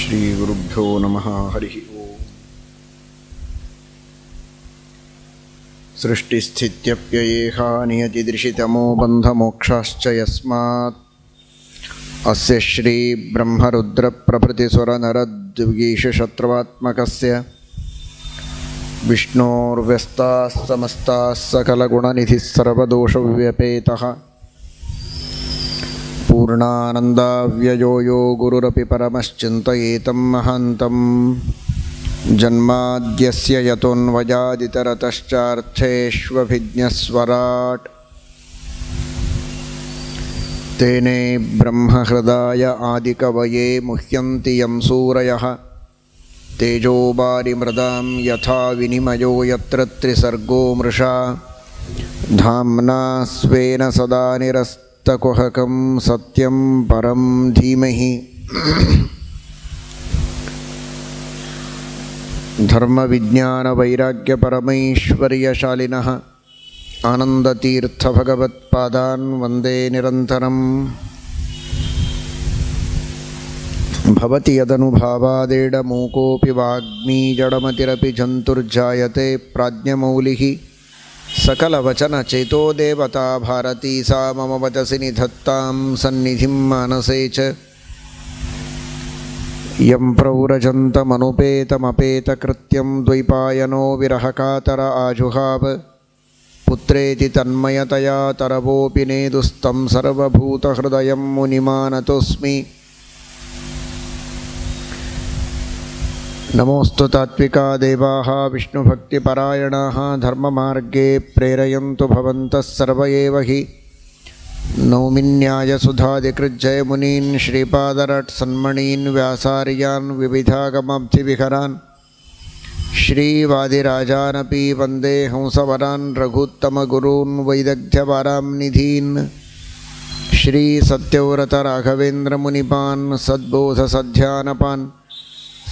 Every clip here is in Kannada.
ಶ್ರೀ ಗುರುಭ್ಯೋ ನಮಃ. ಹರಿ ಓಂ. ಸೃಷ್ಟಿಸ್ಥಿತ್ಯಪ್ಯಯೇಹ ನಿಯತಿದೃಶಿತಮೋ ಬಂಧಮೋಕ್ಷಾಶ್ಚ ಯಸ್ಮಾತ್ ಅಸ್ಯ ಶ್ರೀ ಬ್ರಹ್ಮರುದ್ರ ಪ್ರಭೃತಿಸ್ವರನರದ್ವಿಗೀಷಶತ್ರುವಾತ್ಮಕಸ್ಯ ವಿಷ್ಣೋರ್ವ್ಯಸ್ತಾಃ ಸಮಸ್ತಾಃ ಸಕಲಗುಣನಿಧಿಃ ಸರ್ವದೋಷವ್ಯಪೇತಃ ಪೂರ್ಣಾನಂದಾವ್ಯಯೋ ಯೋ ಗುರುರಪಿ ಪರಮಶ್ಚಿಂತಯೇತಂ ಮಹಾಂತಂ ಜನ್ಮಾದ್ಯಸ್ಯ ಯತೋನ್ವಯಾದಿತರತಶ್ಚಾರ್ಥೇಷ್ವಭಿಜ್ಞಸ್ವರಾಟ್ ತೇನೇ ಬ್ರಹ್ಮಹೃದಾಯ ಆದಿಕವಯೇ ಮುಹ್ಯಂತಿ ಯಂ ಸೂರಯಃ ತೇಜೋಬಾರಿಮೃದಾಂ ಯಥಾ ವಿನಿಮಯೋ ಯತ್ರ ತ್ರಿಸರ್ಗೋ ಮೃಷಾ ಧಾಮ್ನಾ ಸ್ವೇನ ಸದಾ ನಿರಸ್ತಕುಹಕಂ ಸತ್ಯಂ ಪರಂ ಧೀಮಹಿ. ಧರ್ಮವಿಜ್ಞಾನವೈರಾಗ್ಯಪರಮೈಶ್ವರ್ಯಶಾಲಿನಃ ಆನಂದತೀರ್ಥಭಗವತ್ಪಾದಾನ್ ವಂದೇ ನಿರಂತರಂ. ಭವತಿ ಯದನುಭಾವಾದೇಡಮೂಕೋಪಿ ವಾಗ್ಮೀ ಜಡಮತಿರಪಿ ಜಂತುರ್ಜಾಯತೆ ಪ್ರಾಜ್ಞಮೌಲಿಃ ಸಕಲವಚನಚೇತೋ ದೇವತಾ ಭಾರತೀ ಸಾ ಮಮ ವಚಸಿ ನಿಧತ್ತಾಂ ಸನ್ನಿಧಿಂ ಮಾನಸೇ ಚ. ಯಂ ಪ್ರವ್ರಜन्तಮನುಪೇತಮಪೇತಕೃತ್ಯಂ ದ್ವೈಪಾಯನೋ ವಿರಹಕಾತರ ಆಜುಹಾವ ಪುತ್ರೇತಿ ತನ್ಮಯತಯಾ ತರವೋಪಿ ನೇದುಸ್तं ಸರ್ವಭೂತಹೃದಯಂ ಮುನಿಮಾನತೋಸ್ಮಿ. ನಮೋऽस्तु ತಾತ್ವಿಕಾ ದೇವಾಃ ವಿಷ್ಣುಭಕ್ತಿಪರಾಯಣಾಃ ಧರ್ಮಮಾರ್ಗೇ ಪ್ರೇರಯन्तु ಭವಂತಃ ಸರ್ವ ಏವ ಹಿ. ನೌಮಿನ್ಯಾಯಸುಧಾದಿಕೃಜ್ಜಯಮುನೀನ್ ಶ್ರೀಪಾದರಟ್ ಸನ್ಮಣೀನ್ ವ್ಯಾಸಾರ್ಯಾನ್ ವಿವಿಧಾಗಮಾಬ್ಧಿವಿಹರಾನ್ ಶ್ರೀವಾದಿರಾಜಾನಪಿ ವಂದೇ ಹಂಸವರಾನ್ ರಘುತ್ತಮಗುರೂನ್ ವೈದಗ್ಧ್ಯವಾರಾಂ ನಿಧೀನ್. ಶ್ರೀ ಸತ್ಯವ್ರತರಾಘವೇಂದ್ರಮುನಿಪಾನ್ ಸದ್ಬೋಧಸಧ್ಯಾನಪಾನ್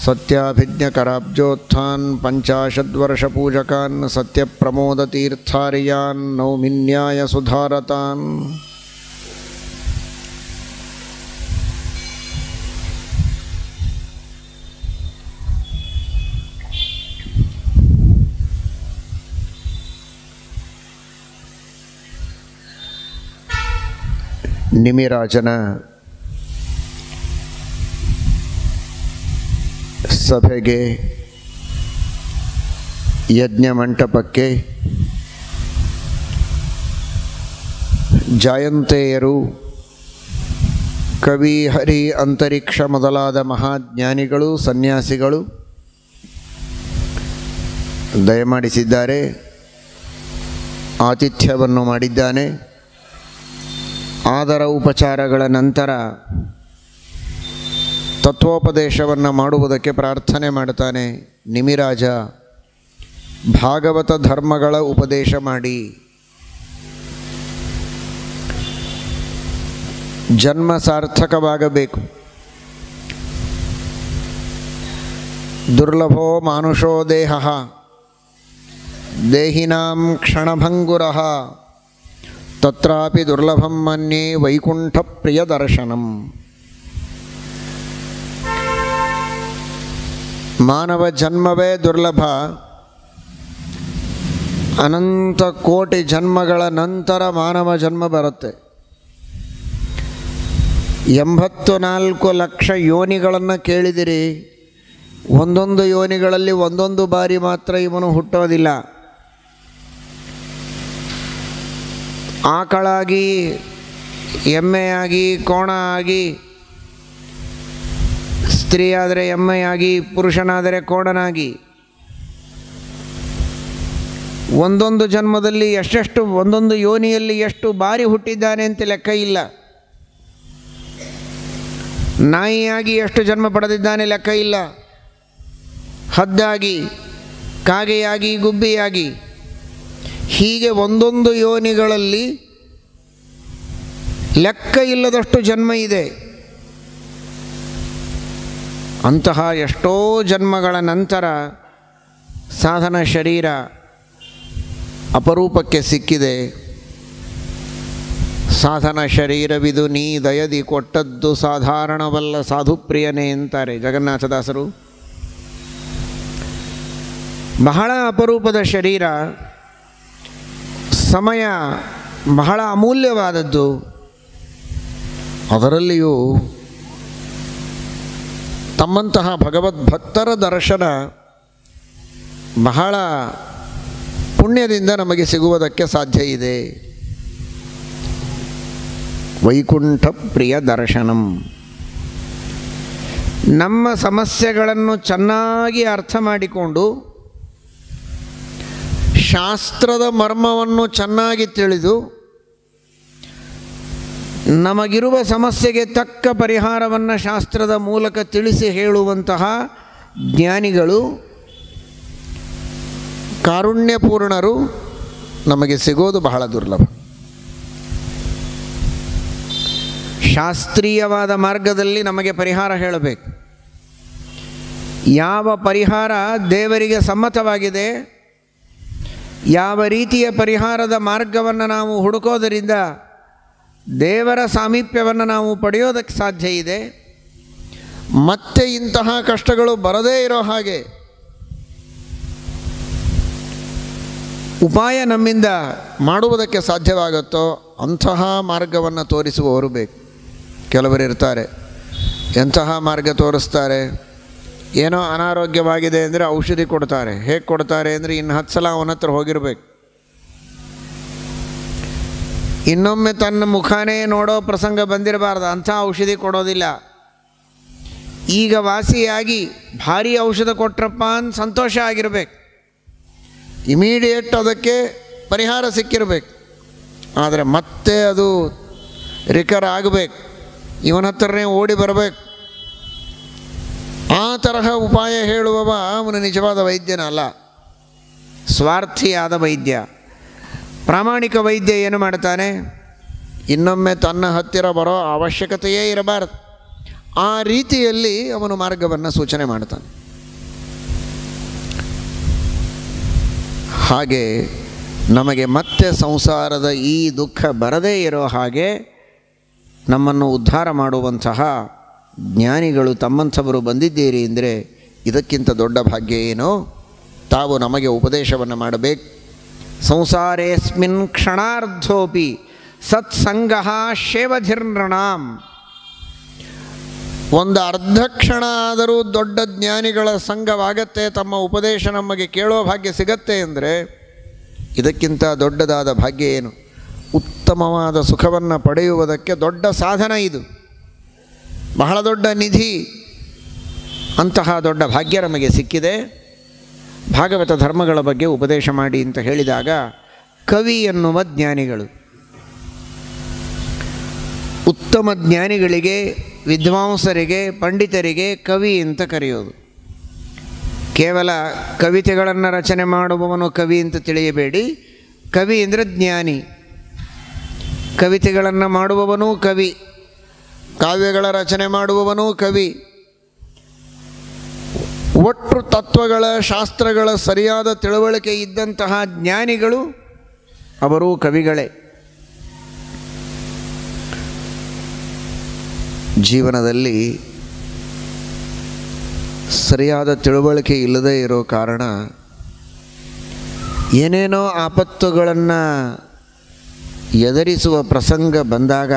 ಸತ್ಯಾಭಿಜ್ಞಕರಾಬ್ಜೋತ್ಥಾನ್ ಪಂಚಾಶದ್ವರ್ಷಪೂಜಕಾನ್ ಸತ್ಯಪ್ರಮೋದತೀರ್ಥಾರ್ಯಾನ್ ನೌಮಿನ್ಯಾಯಸುಧಾರತಾನ್. ನಿಮಿರಾಜನ ಸಭೆಗೆ, ಯಜ್ಞ ಮಂಟಪಕ್ಕೆ ಜಾಯಂತೆಯರು, ಕವಿ, ಹರಿ, ಅಂತರಿಕ್ಷ ಮೊದಲಾದ ಮಹಾಜ್ಞಾನಿಗಳು, ಸನ್ಯಾಸಿಗಳು ದಯಮಾಡಿಸಿದ್ದಾರೆ. ಆತಿಥ್ಯವನ್ನು ಮಾಡಿದ್ದಾನೆ. ಆದರ ಉಪಚಾರಗಳ ನಂತರ ತತ್ವೋಪದೇಶವನ್ನು ಮಾಡುವುದಕ್ಕೆ ಪ್ರಾರ್ಥನೆ ಮಾಡ್ತಾನೆ. ನಿಮಿರಾಜ, ಭಾಗವತ ಧರ್ಮಗಳ ಉಪದೇಶ ಮಾಡಿ. ಜನ್ಮ ಸಾರ್ಥಕವಾಗಬೇಕು. ದುರ್ಲಭೋ ಮಾನುಷೋ ದೇಹಃ ದೇಹಿನಾಂ ಕ್ಷಣಭಂಗುರಃ ತತ್ರಾಪಿ ದುರ್ಲಭಂ ಮನ್ಯೇ ವೈಕುಂಠ ಪ್ರಿಯದರ್ಶನಂ. ಮಾನವ ಜನ್ಮವೇ ದುರ್ಲಭ. ಅನಂತ ಕೋಟಿ ಜನ್ಮಗಳ ನಂತರ ಮಾನವ ಜನ್ಮ ಬರುತ್ತೆ. 84 ಲಕ್ಷ ಯೋನಿಗಳನ್ನು ಕೇಳಿದಿರಿ. ಒಂದೊಂದು ಯೋನಿಗಳಲ್ಲಿ ಒಂದೊಂದು ಬಾರಿ ಮಾತ್ರ ಇವನು ಹುಟ್ಟೋದಿಲ್ಲ. ಆಕಳಾಗಿ, ಎಮ್ಮೆಯಾಗಿ, ಕೋಣ ಆಗಿ, ಸ್ತ್ರೀಯಾದರೆ ಎಮ್ಮೆಯಾಗಿ, ಪುರುಷನಾದರೆ ಕೋಣನಾಗಿ, ಒಂದೊಂದು ಜನ್ಮದಲ್ಲಿ ಎಷ್ಟೆಷ್ಟು, ಒಂದೊಂದು ಯೋನಿಯಲ್ಲಿ ಎಷ್ಟು ಬಾರಿ ಹುಟ್ಟಿದ್ದಾನೆ ಅಂತ ಲೆಕ್ಕ ಇಲ್ಲ. ನಾಯಿಯಾಗಿ ಎಷ್ಟು ಜನ್ಮ ಪಡೆದಿದ್ದಾನೆ ಲೆಕ್ಕ ಇಲ್ಲ. ಹದ್ದಾಗಿ, ಕಾಗೆಯಾಗಿ, ಗುಬ್ಬಿಯಾಗಿ, ಹೀಗೆ ಒಂದೊಂದು ಯೋನಿಗಳಲ್ಲಿ ಲೆಕ್ಕ ಇಲ್ಲದಷ್ಟು ಜನ್ಮ ಇದೆ. ಅಂತಹ ಎಷ್ಟೋ ಜನ್ಮಗಳ ನಂತರ ಸಾಧನ ಶರೀರ ಅಪರೂಪಕ್ಕೆ ಸಿಕ್ಕಿದೆ. ಸಾಧನ ಶರೀರವಿದು ನೀ ದಯದಿ ಕೊಟ್ಟದ್ದು ಸಾಧಾರಣವಲ್ಲ ಸಾಧುಪ್ರಿಯನೇ ಅಂತಾರೆ ಜಗನ್ನಾಥದಾಸರು. ಬಹಳ ಅಪರೂಪದ ಶರೀರ, ಸಮಯ ಬಹಳ ಅಮೂಲ್ಯವಾದದ್ದು. ಅದರಲ್ಲಿಯೂ ತಮ್ಮಂತಹ ಭಗವದ್ಭಕ್ತರ ದರ್ಶನ ಬಹಳ ಪುಣ್ಯದಿಂದ ನಮಗೆ ಸಿಗುವುದಕ್ಕೆ ಸಾಧ್ಯ ಇದೆ. ವೈಕುಂಠ ಪ್ರಿಯ ದರ್ಶನಂ. ನಮ್ಮ ಸಮಸ್ಯೆಗಳನ್ನು ಚೆನ್ನಾಗಿ ಅರ್ಥ ಮಾಡಿಕೊಂಡು ಶಾಸ್ತ್ರದ ಮರ್ಮವನ್ನು ಚೆನ್ನಾಗಿ ತಿಳಿದು ನಮಗಿರುವ ಸಮಸ್ಯೆಗೆ ತಕ್ಕ ಪರಿಹಾರವನ್ನು ಶಾಸ್ತ್ರದ ಮೂಲಕ ತಿಳಿಸಿ ಹೇಳುವಂತಹ ಜ್ಞಾನಿಗಳು, ಕಾರುಣ್ಯಪೂರ್ಣರು ನಮಗೆ ಸಿಗೋದು ಬಹಳ ದುರ್ಲಭ. ಶಾಸ್ತ್ರೀಯವಾದ ಮಾರ್ಗದಲ್ಲಿ ನಮಗೆ ಪರಿಹಾರ ಹೇಳಬೇಕು. ಯಾವ ಪರಿಹಾರ ದೇವರಿಗೆ ಸಮ್ಮತವಾಗಿದೆ, ಯಾವ ರೀತಿಯ ಪರಿಹಾರದ ಮಾರ್ಗವನ್ನು ನಾವು ಹುಡುಕೋದರಿಂದ ದೇವರ ಸಾಮೀಪ್ಯವನ್ನು ನಾವು ಪಡೆಯೋದಕ್ಕೆ ಸಾಧ್ಯ ಇದೆ, ಮತ್ತೆ ಇಂತಹ ಕಷ್ಟಗಳು ಬರದೇ ಇರೋ ಹಾಗೆ ಉಪಾಯ ನಮ್ಮಿಂದ ಮಾಡುವುದಕ್ಕೆ ಸಾಧ್ಯವಾಗುತ್ತೋ ಅಂತಹ ಮಾರ್ಗವನ್ನು ತೋರಿಸುವವರು ಬೇಕು. ಕೆಲವರಿರ್ತಾರೆ, ಎಂತಹ ಮಾರ್ಗ ತೋರಿಸ್ತಾರೆ, ಏನೋ ಅನಾರೋಗ್ಯವಾಗಿದೆ ಅಂದರೆ ಔಷಧಿ ಕೊಡ್ತಾರೆ. ಹೇಗೆ ಕೊಡ್ತಾರೆ ಅಂದರೆ ಇನ್ನು 10 ಸಲ ಅವನ ಹತ್ರ ಹೋಗಿರಬೇಕು. ಇನ್ನೊಮ್ಮೆ ತನ್ನ ಮುಖಾನೇ ನೋಡೋ ಪ್ರಸಂಗ ಬಂದಿರಬಾರ್ದು, ಅಂಥ ಔಷಧಿ ಕೊಡೋದಿಲ್ಲ. ಈಗ ವಾಸಿಯಾಗಿ ಭಾರಿ ಔಷಧ ಕೊಟ್ರಪ್ಪ ಅಂತ ಸಂತೋಷ ಆಗಿರಬೇಕು, ಇಮಿಡಿಯೇಟ್ ಅದಕ್ಕೆ ಪರಿಹಾರ ಸಿಕ್ಕಿರಬೇಕು. ಆದರೆ ಮತ್ತೆ ಅದು ರಿಕವರ್ ಆಗಬೇಕು, ಇವನ ಹತ್ರನೇ ಓಡಿ ಬರಬೇಕು. ಆ ತರಹ ಉಪಾಯ ಹೇಳುವವ ಅವನು ನಿಜವಾದ ವೈದ್ಯನಲ್ಲ, ಸ್ವಾರ್ಥಿಯಾದ ವೈದ್ಯ. ಪ್ರಾಮಾಣಿಕ ವೈದ್ಯ ಏನು ಮಾಡ್ತಾನೆ, ಇನ್ನೊಮ್ಮೆ ತನ್ನ ಹತ್ತಿರ ಬರೋ ಅವಶ್ಯಕತೆಯೇ ಇರಬಾರದು, ಆ ರೀತಿಯಲ್ಲಿ ಅವನು ಮಾರ್ಗವನ್ನು ಸೂಚನೆ ಮಾಡ್ತಾನೆ. ಹಾಗೆ ನಮಗೆ ಮತ್ತೆ ಸಂಸಾರದ ಈ ದುಃಖ ಬರದೇ ಇರೋ ಹಾಗೆ ನಮ್ಮನ್ನು ಉದ್ಧಾರ ಮಾಡುವಂತಹ ಜ್ಞಾನಿಗಳು ತಮ್ಮಂಥವರು ಬಂದಿದ್ದೀರಿ ಅಂದರೆ ಇದಕ್ಕಿಂತ ದೊಡ್ಡ ಭಾಗ್ಯ ಏನೋ. ತಾವು ನಮಗೆ ಉಪದೇಶವನ್ನು ಮಾಡಬೇಕು. ಸಂಸಾರೇಸ್ಮಿನ್ ಕ್ಷಣಾರ್ಧೋಪಿ ಸತ್ಸಂಗಃ ಶೇವಧಿರ್ನೃಣಾಂ. ಒಂದು ಅರ್ಧ ಕ್ಷಣ ಆದರೂ ದೊಡ್ಡ ಜ್ಞಾನಿಗಳ ಸಂಘವಾಗತ್ತೆ, ತಮ್ಮ ಉಪದೇಶ ನಮಗೆ ಕೇಳೋ ಭಾಗ್ಯ ಸಿಗತ್ತೆ ಅಂದರೆ ಇದಕ್ಕಿಂತ ದೊಡ್ಡದಾದ ಭಾಗ್ಯ ಏನು? ಉತ್ತಮವಾದ ಸುಖವನ್ನು ಪಡೆಯುವುದಕ್ಕೆ ದೊಡ್ಡ ಸಾಧನ ಇದು, ಬಹಳ ದೊಡ್ಡ ನಿಧಿ. ಅಂತಹ ದೊಡ್ಡ ಭಾಗ್ಯ ನಮಗೆ ಸಿಕ್ಕಿದೆ. ಭಾಗವತ ಧರ್ಮಗಳ ಬಗ್ಗೆ ಉಪದೇಶ ಮಾಡಿ ಅಂತ ಹೇಳಿದಾಗ ಕವಿ ಎನ್ನುವ ಜ್ಞಾನಿಗಳು, ಉತ್ತಮ ಜ್ಞಾನಿಗಳಿಗೆ, ವಿದ್ವಾಂಸರಿಗೆ, ಪಂಡಿತರಿಗೆ ಕವಿ ಅಂತ ಕರೆಯೋದು. ಕೇವಲ ಕವಿತೆಗಳನ್ನು ರಚನೆ ಮಾಡುವವನು ಕವಿ ಅಂತ ತಿಳಿಯಬೇಡಿ. ಕವಿ ಅಂದರೆ ಜ್ಞಾನಿ. ಕವಿತೆಗಳನ್ನು ಮಾಡುವವನೂ ಕವಿ, ಕಾವ್ಯಗಳ ರಚನೆ ಮಾಡುವವನೂ ಕವಿ. ಒಟ್ಟು ತತ್ವಗಳ, ಶಾಸ್ತ್ರಗಳ ಸರಿಯಾದ ತಿಳುವಳಿಕೆ ಇದ್ದಂತಹ ಜ್ಞಾನಿಗಳು ಅವರೂ ಕವಿಗಳೇ. ಜೀವನದಲ್ಲಿ ಸರಿಯಾದ ತಿಳುವಳಿಕೆ ಇಲ್ಲದೇ ಇರೋ ಕಾರಣ ಏನೇನೋ ಆಪತ್ತುಗಳನ್ನು ಎದುರಿಸುವ ಪ್ರಸಂಗ ಬಂದಾಗ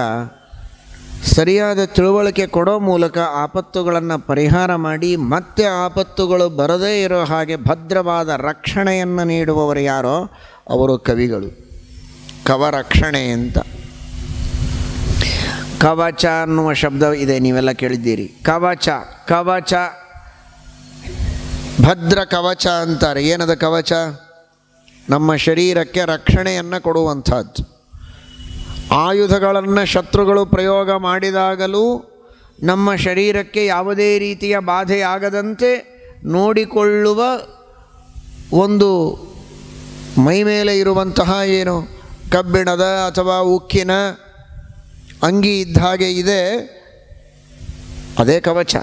ಸರಿಯಾದ ತಿಳುವಳಿಕೆ ಕೊಡೋ ಮೂಲಕ ಆಪತ್ತುಗಳನ್ನು ಪರಿಹಾರ ಮಾಡಿ ಮತ್ತೆ ಆಪತ್ತುಗಳು ಬರದೇ ಇರೋ ಹಾಗೆ ಭದ್ರವಾದ ರಕ್ಷಣೆಯನ್ನು ನೀಡುವವರು ಯಾರೋ ಅವರು ಕವಿಗಳು. ಕವರಕ್ಷಣೆ ಅಂತ ಕವಚ ಅನ್ನುವ ಶಬ್ದ ಇದೆ, ನೀವೆಲ್ಲ ಕೇಳಿದ್ದೀರಿ. ಕವಚ, ಕವಚ, ಭದ್ರ ಕವಚ ಅಂತಾರೆ. ಏನದ ಕವಚ? ನಮ್ಮ ಶರೀರಕ್ಕೆ ರಕ್ಷಣೆಯನ್ನು ಕೊಡುವಂಥದ್ದು. ಆಯುಧಗಳನ್ನು ಶತ್ರುಗಳು ಪ್ರಯೋಗ ಮಾಡಿದಾಗಲೂ ನಮ್ಮ ಶರೀರಕ್ಕೆ ಯಾವುದೇ ರೀತಿಯ ಬಾಧೆಯಾಗದಂತೆ ನೋಡಿಕೊಳ್ಳುವ ಒಂದು ಮೈಮೇಲೆ ಇರುವಂತಹ ಏನು ಕಬ್ಬಿಣದ ಅಥವಾ ಉಕ್ಕಿನ ಅಂಗಿ ಇದ್ದ ಹಾಗೆ ಇದೆ, ಅದೇ ಕವಚ.